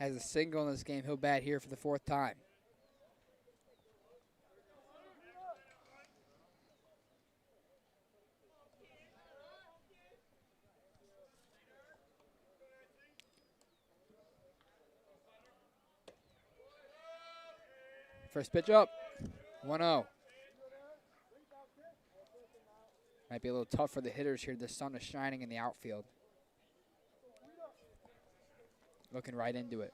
has a single in this game. He'll bat here for the 4th time. First pitch up, 1-0. Might be a little tough for the hitters here. The sun is shining in the outfield. Looking right into it.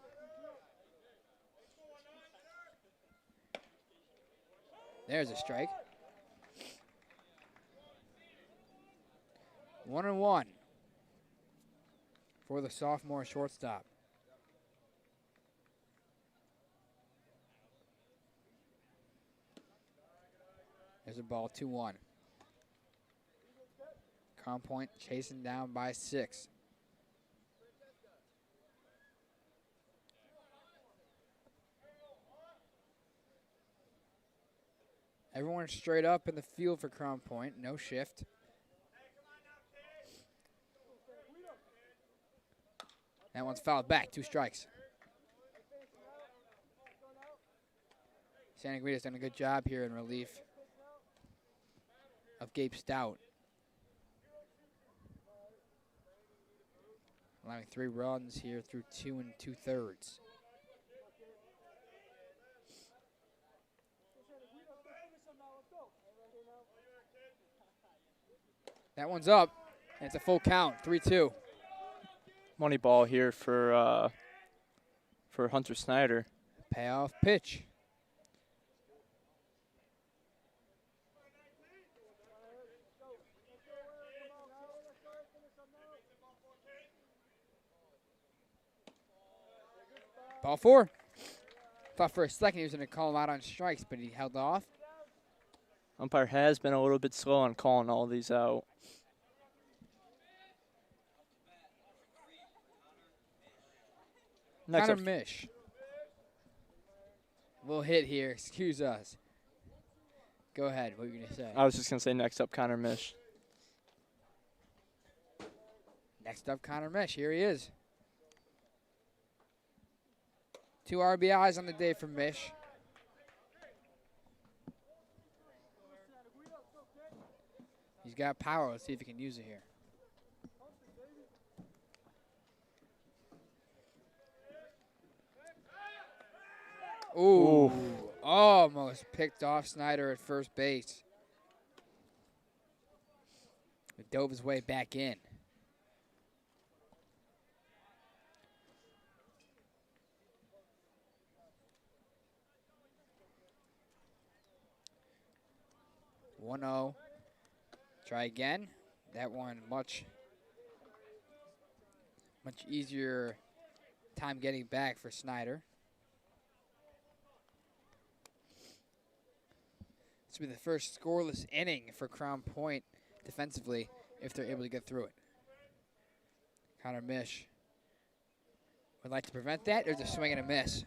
There's a strike. 1-1 for the sophomore shortstop. There's a ball, 2-1. Crown Point chasing down by 6. Everyone straight up in the field for Crown Point, no shift. That one's fouled back, 2 strikes. Santaguida's done a good job here in relief of Gabe Stout. Allowing 3 runs here through 2 2/3. That one's up, and it's a full count, 3-2. Money ball here for Hunter Snyder. Payoff pitch. Ball 4. Thought for a second he was going to call him out on strikes, but he held off. Umpire has been a little bit slow on calling all these out. Next Connor up, Mish. Little hit here. Excuse us. Go ahead. What were you going to say? I was just going to say next up, Connor Mish. Next up, Connor Mish. Here he is. 2 RBIs on the day for Mish. He's got power. Let's see if he can use it here. Ooh. Almost picked off Snyder at first base. He dove his way back in. One 0. Try again. That one much easier time getting back for Snyder. This will be the first scoreless inning for Crown Point defensively if they're able to get through it. Connor Mish would like to prevent that. There's a swing and a miss.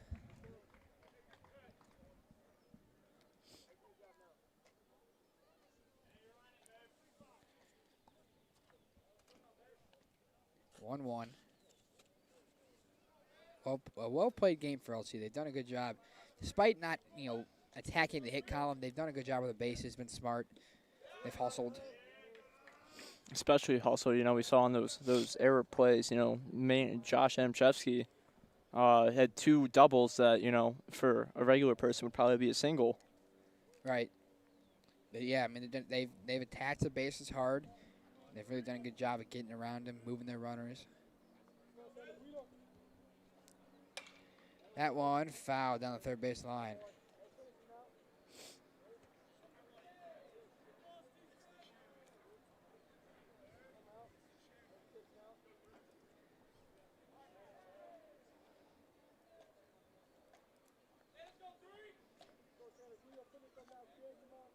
One. A well-played game for LC. They've done a good job. Despite not, attacking the hit column, they've done a good job with the bases, been smart. They've hustled. Especially hustle, we saw on those error plays, Josh Amchevsky had 2 doubles that, for a regular person would probably be a single. Right. But yeah, they've attacked the bases hard. They've really done a good job of getting around them, moving their runners. That one foul down the third base line.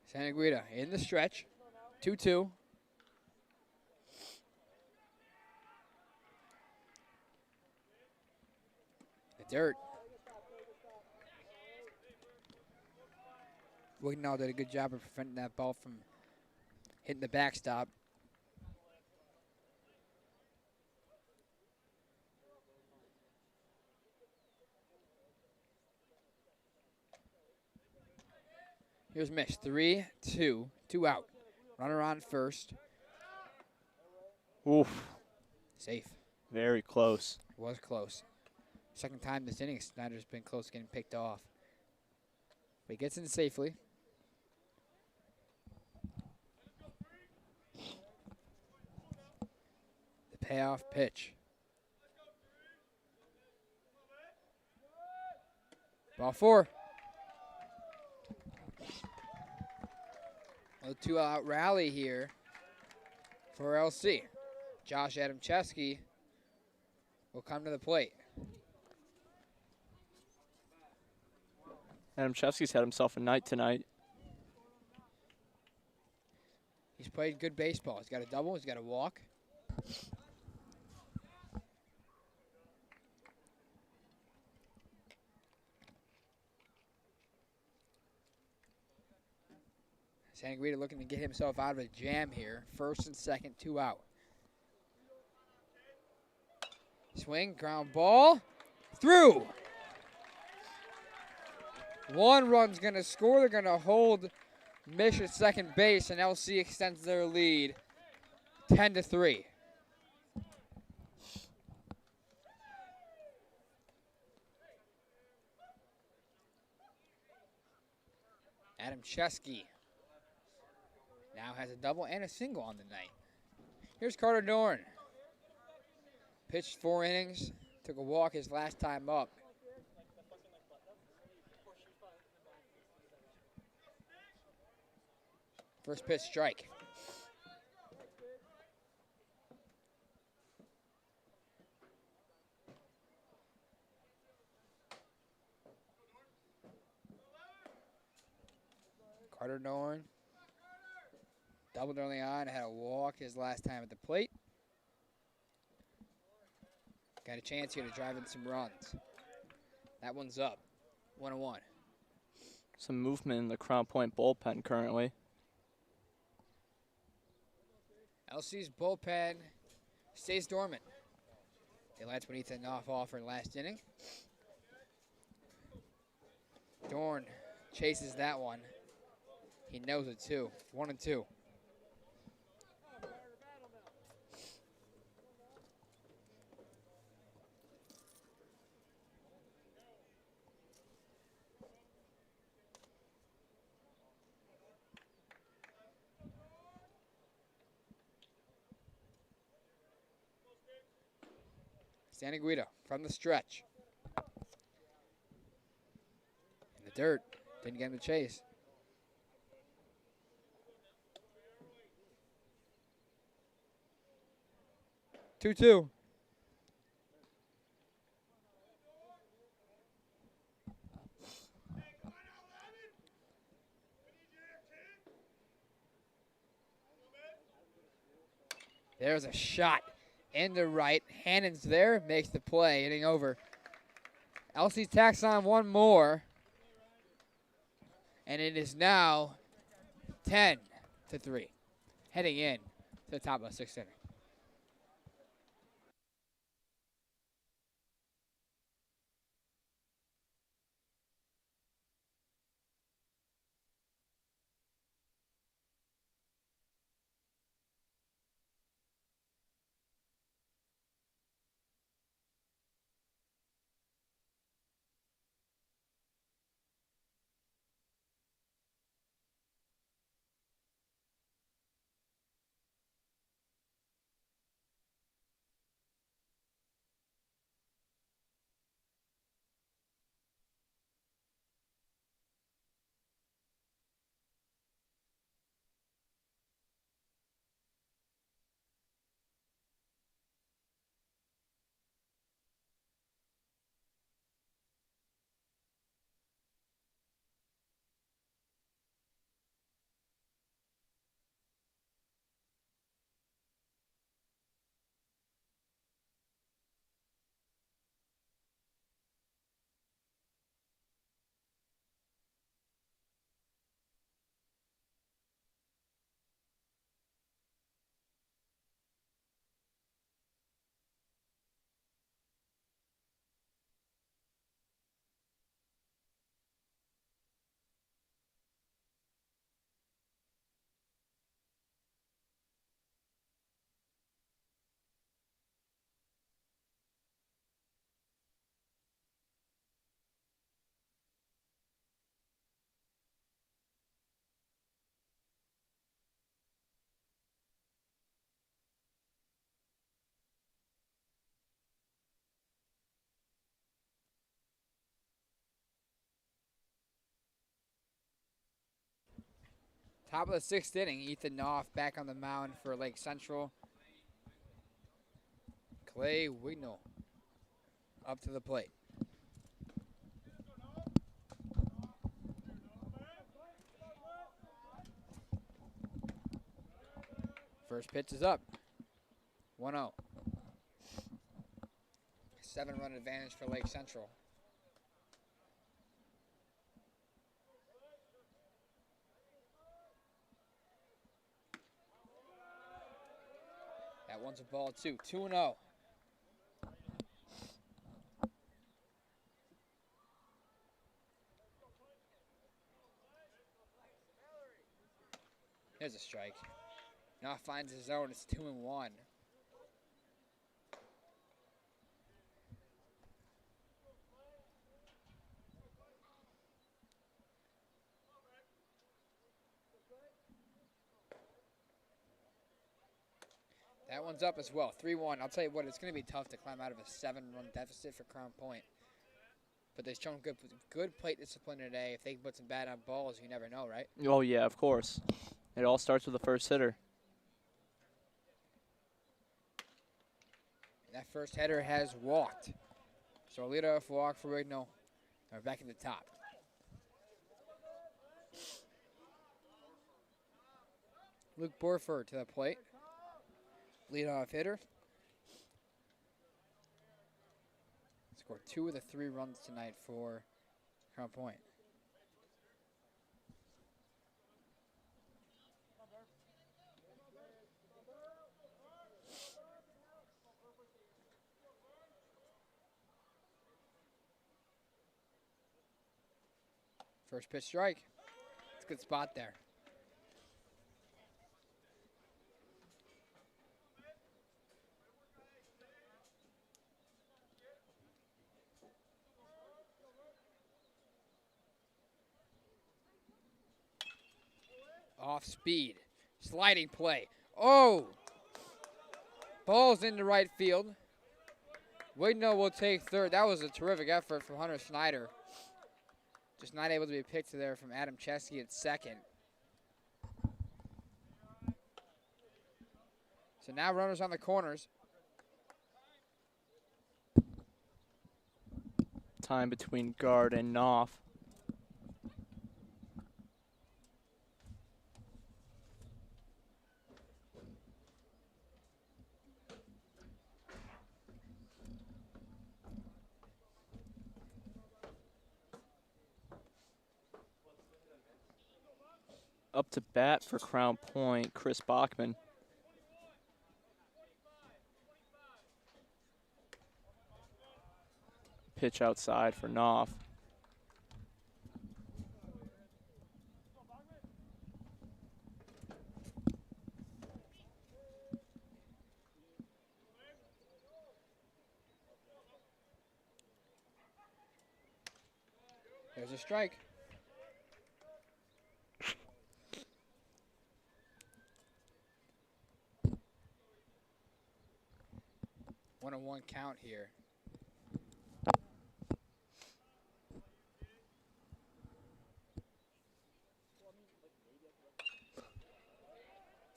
Santa Guida in the stretch. 2-2. The dirt. Wignall did a good job of preventing that ball from hitting the backstop. Here's Mish. 3-2. 2 out. Runner on first. Oof. Safe. Very close. Was close. Second time this inning, Snyder's been close to getting picked off. But he gets in safely. The payoff pitch. Ball 4. A 2-out rally here for LC. Josh Adamczewski will come to the plate. Adamczewski's had himself a night tonight. He's played good baseball. He's got a double. He's got a walk. Santa Guida looking to get himself out of a jam here. First and second, 2 out. Swing, ground ball, through. 1 run's going to score. They're going to hold Mish at second base, and LC extends their lead 10-3. Adamczewski now has a double and a single on the night. Here's Carter Dorn. Pitched 4 innings, took a walk his last time up. First pitch strike. Carter Dorn Doubled early on, had a walk his last time at the plate. Got a chance here to drive in some runs. That one's up, 1-1. Some movement in the Crown Point bullpen currently. LC's bullpen stays dormant. They let Ethan Knopf off for last inning. Dorn chases that one. He knows it too. 1-2. Santa Guido from the stretch. In the dirt. Didn't get him to chase. Two. There's a shot into right. Hannon's there, makes the play, hitting over. LC tacks on one more. And it is now 10-3. Heading in to the top of the sixth inning. Top of the sixth inning, Ethan Knopf back on the mound for Lake Central. Clay Wignall up to the plate. First pitch is up. 1-0. 7-run advantage for Lake Central. That one's a ball too. 2-0. There's a strike. Now finds his zone. It's 2-1. That one's up as well. 3-1. I'll tell you what, it's going to be tough to climb out of a 7-run deficit for Crown Point. But they've shown good plate discipline today. If they can put some bat on balls, you never know, right? Oh, yeah, of course. It all starts with the first hitter. That first hitter has walked. So a leadoff walk for Wignall. We're back in the top. Luke Borford to the plate. Leadoff hitter. Scored 2 of the 3 runs tonight for Crown Point. First pitch strike. It's a good spot there. Off speed. Sliding play. Oh! Ball's into right field. Wigno will take third. That was a terrific effort from Hunter Snyder. Just not able to be picked there from Adam Chesky at second. So now runners on the corners. Time between guard and Knopf. Up to bat for Crown Point, Chris Bachman. Pitch outside for Knopf. There's a strike. One on one count here.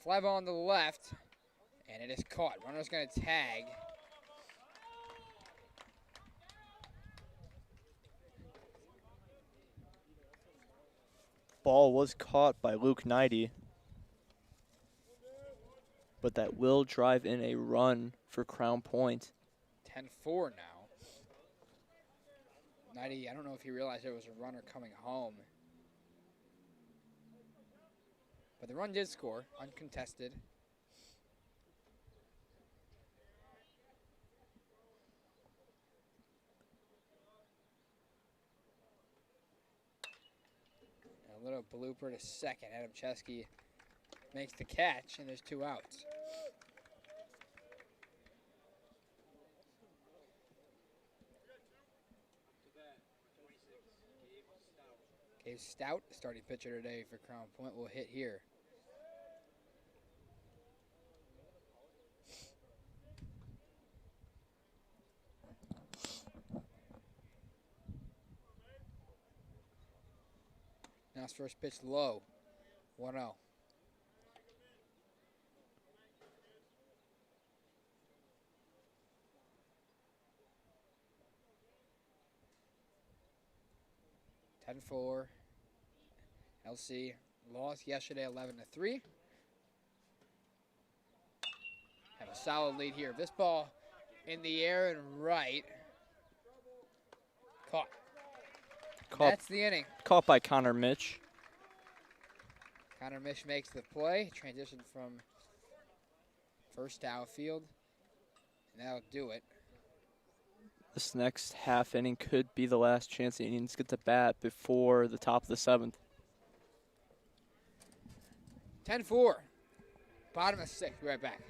Fly ball on the left, and it is caught. Runner's going to tag. Ball was caught by Luke Knighty, but that will drive in a run for Crown Point. 10-4 now. Knighty, I don't know if he realized there was a runner coming home. But the run did score, uncontested. And a little blooper to second. Adam Chesky makes the catch, and there's 2 outs. Gabe Stout, starting pitcher today for Crown Point, will hit here. Now his first pitch low, 1-0. LC lost yesterday 11-3. Have a solid lead here. This ball in the air and right. Caught. That's the inning. Caught by Connor Mitch. Connor Mitch makes the play. Transition from first to outfield. And that'll do it. This next half inning could be the last chance the Indians get to bat before the top of the 7th. 10-4. Bottom of 6th. Be right back.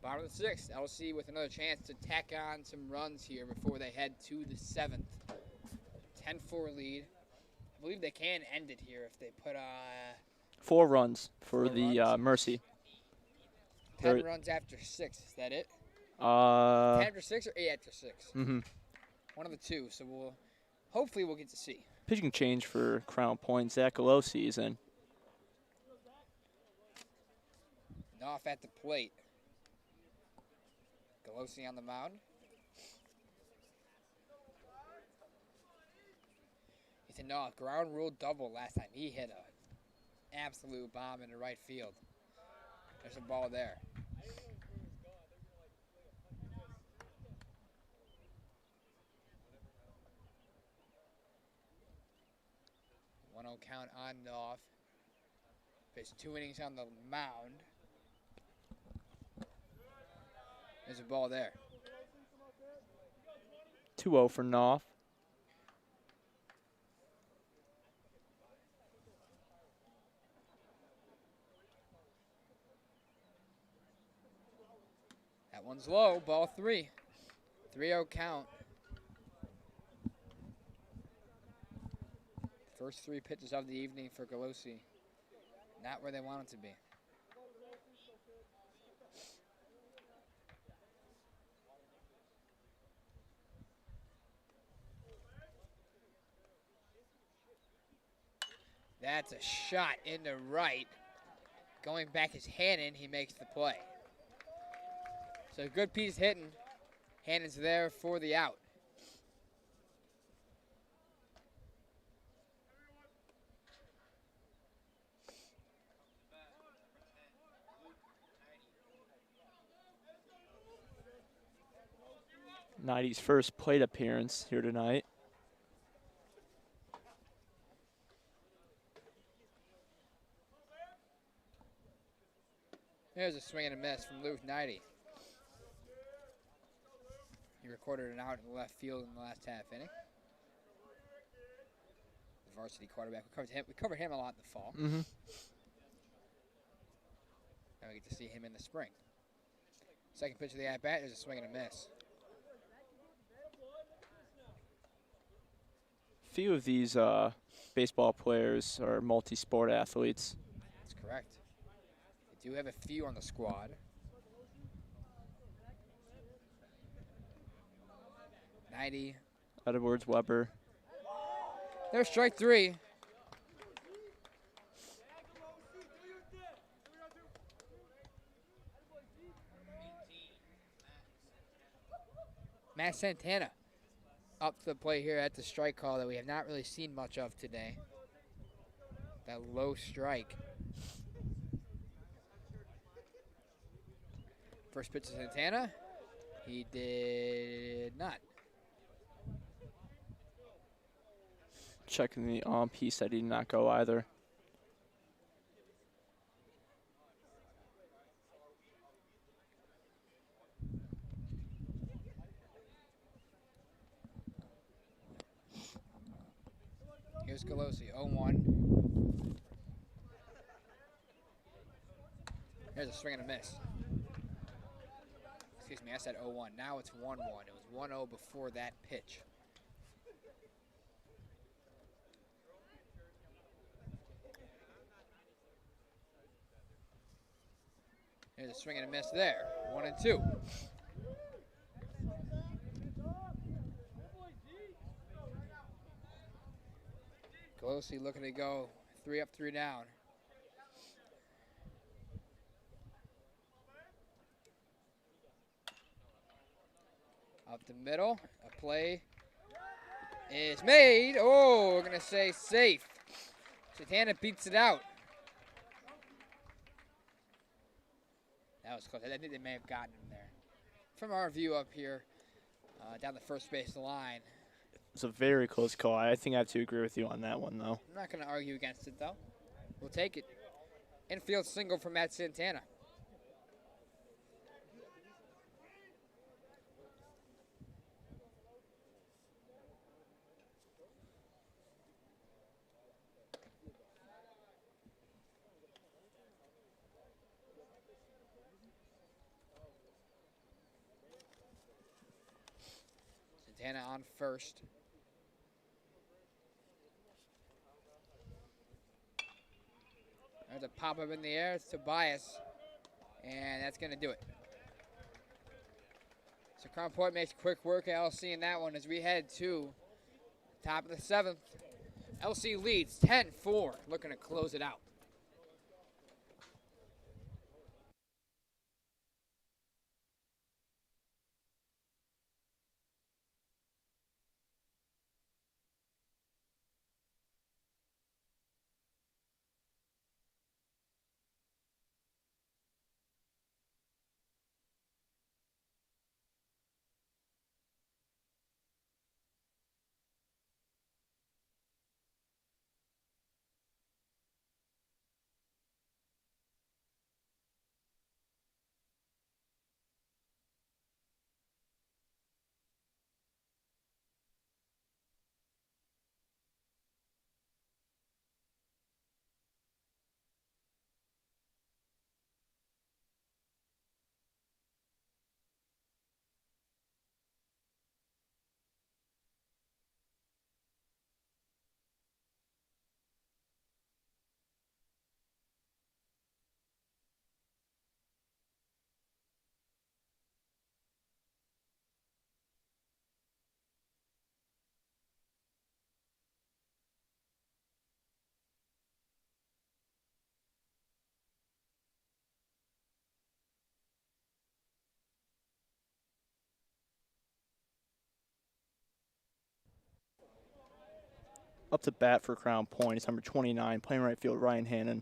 Bottom of the 6th, LC with another chance to tack on some runs here before they head to the 7th. 10-4 lead. I believe they can end it here if they put 4 runs for 4 the runs. Mercy. 10 They're- runs after 6. Is that it? 10 Uh, after 6 or 8 after 6? mm-hmm. One of the two. So hopefully we'll get to see. Pitching change for Crown Point. Zach Alosi is in. Off at the plate. Galosi on the mound. Ethan Noah, ground rule double last time. He hit a absolute bomb into right field. There's a ball there. One 0 count on Noah. Pitched 2 innings on the mound. There's a ball there. 2-0 for Knopf. That one's low. Ball 3. 3-0 count. First 3 pitches of the evening for Galosi. Not where they want it to be. That's a shot into right. Going back his Hannon, he makes the play. So good piece hitting. Hannon's there for the out. Nighty's first plate appearance here tonight. There's a swing and a miss from Luke Nighty. He recorded an out in the left field in the last half inning. The varsity quarterback. We covered him a lot in the fall. Mm-hmm. Now we get to see him in the spring. Second pitch of the at-bat, there's a swing and a miss. Few of these baseball players are multi-sport athletes. That's correct. They do have a few on the squad. Nighty. Edwards, Weber. There's strike 3. Matt Santana up to the plate here at the strike call that we have not really seen much of today. That low strike. First pitch to Santana. He did not. Checking the ump, he said he did not go either. Here's Galosi, 0-1. There's a swing and a miss. Excuse me, I said 0-1. Now it's 1-1. It was 1-0 before that pitch. There's a swing and a miss there. 1-2. Galosi looking to go 3 up, 3 down. Up the middle, a play is made. Oh, we're going to say safe. Santana beats it out. That was close. I think they may have gotten him there. From our view up here, down the first base line. It's a very close call. I think I have to agree with you on that one, though. I'm not going to argue against it, though. We'll take it. Infield single for Matt Santana. Montana on first. There's a pop-up in the air. It's Tobias. And that's going to do it. So Crown Point makes quick work of LC in that one as we head to top of the 7th. LC leads 10-4, looking to close it out. Up to bat for Crown Point is number 29, playing right field, Ryan Hannon.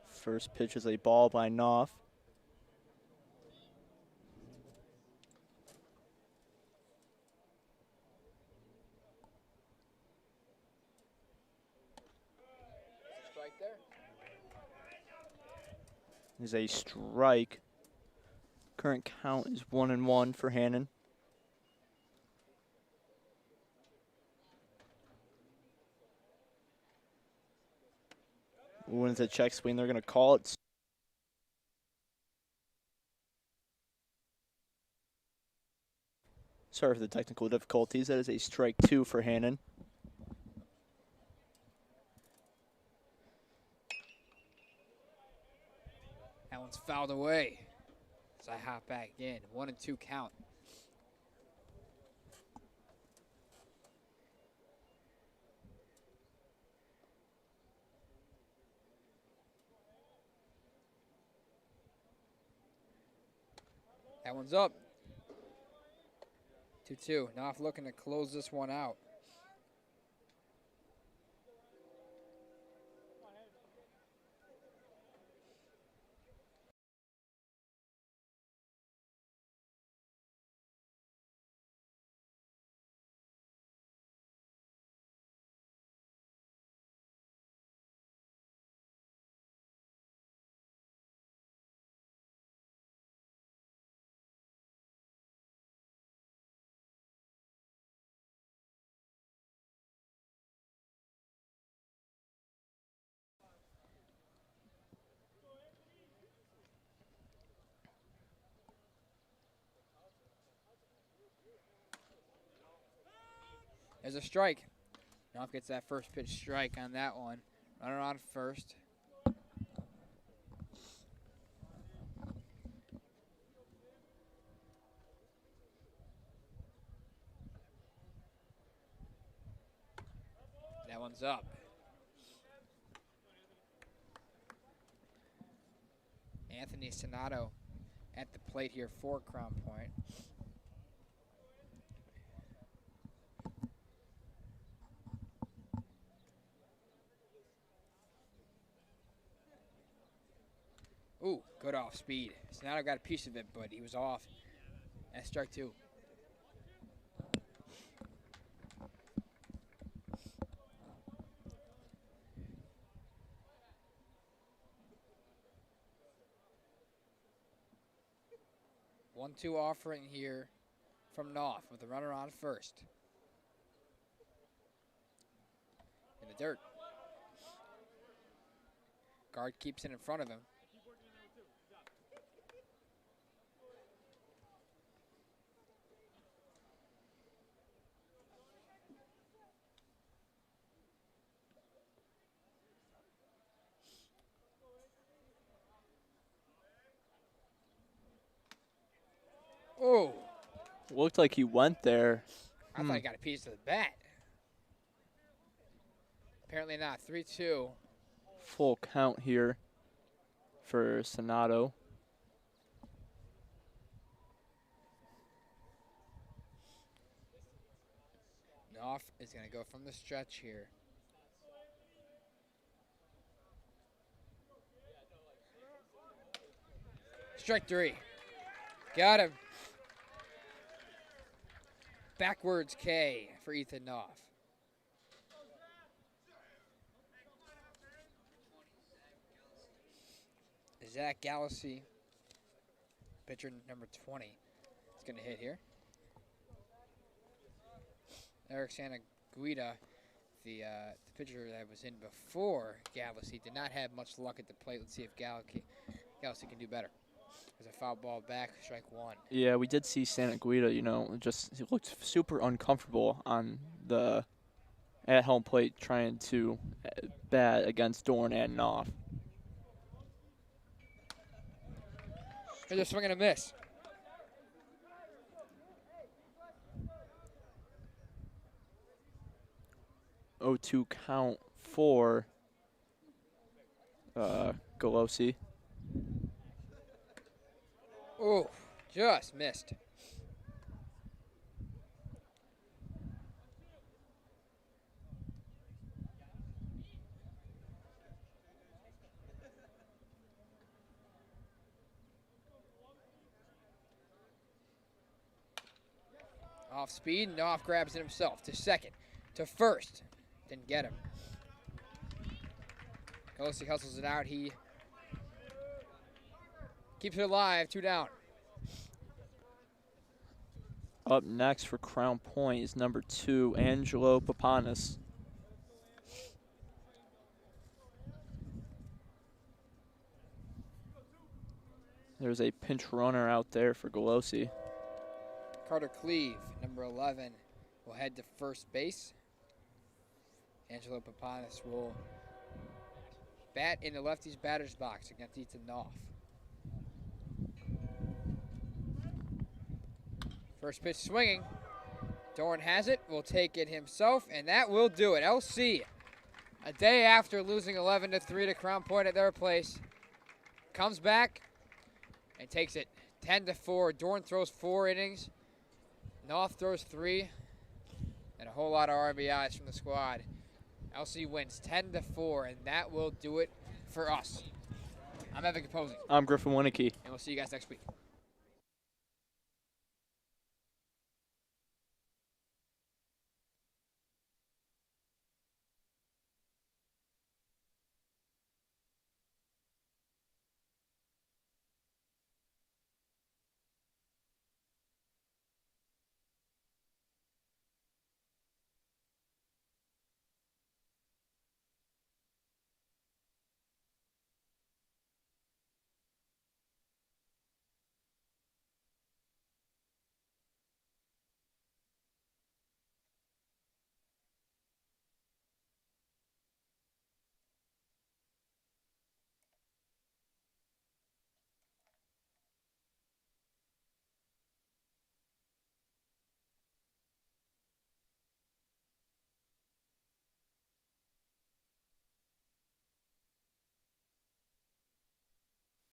First pitch is a ball by Knopf. Strike there. Is a strike. Current count is 1-1 for Hannon. When it's a check swing, they're going to call it. Sorry for the technical difficulties. That is a strike 2 for Hannon. That one's fouled away. As I hop back in. 1-2 count. That one's up. 2-2. Knopf looking to close this one out. There's a strike. Knopf gets that first pitch strike on that one. Runner on first. That one's up. Anthony Sonato at the plate here for Crown Point. Ooh, good off speed. Sonato got a piece of it, but he was off. That's strike 2. One-two offering here from Knopf with the runner on first. In the dirt. Guard keeps it in front of him. Oh, Looked like he went there. I thought he got a piece of the bat. Apparently not. 3-2. Full count here for Sonato. Knopf is going to go from the stretch here. Strike 3. Got him. Backwards K for Ethan Knopf. Zach Gallacy, pitcher number 20, is going to hit here. Eric Santaguida, the pitcher that was in before Gallacy, did not have much luck at the plate. Let's see if Gallacy can do better. There's a foul ball back, strike 1. Yeah, we did see Santaguida, you know, just he looked super uncomfortable on the at-home plate trying to bat against Dorn and Knopf. Here's a swing and a miss. Oh, 2 count for Golosi. Oh, just missed. Off speed, Knopf grabs it himself to second, to first. Didn't get him. Golosi hustles it out. He keeps it alive, 2 down. Up next for Crown Point is number 2, Angelo Papanis. There's a pinch runner out there for Golosi. Carter Cleve, number 11, will head to first base. Angelo Papanis will bat in the lefty's batter's box against Ethan Knopf. First pitch swinging. Dorn has it, will take it himself, and that will do it. LC, a day after losing 11-3 to Crown Point at their place, comes back and takes it 10-4. Dorn throws 4 innings. Knopf throws 3, and a whole lot of RBIs from the squad. LC wins 10-4, and that will do it for us. I'm Evan Capozzi. I'm Griffin Winicky. And we'll see you guys next week.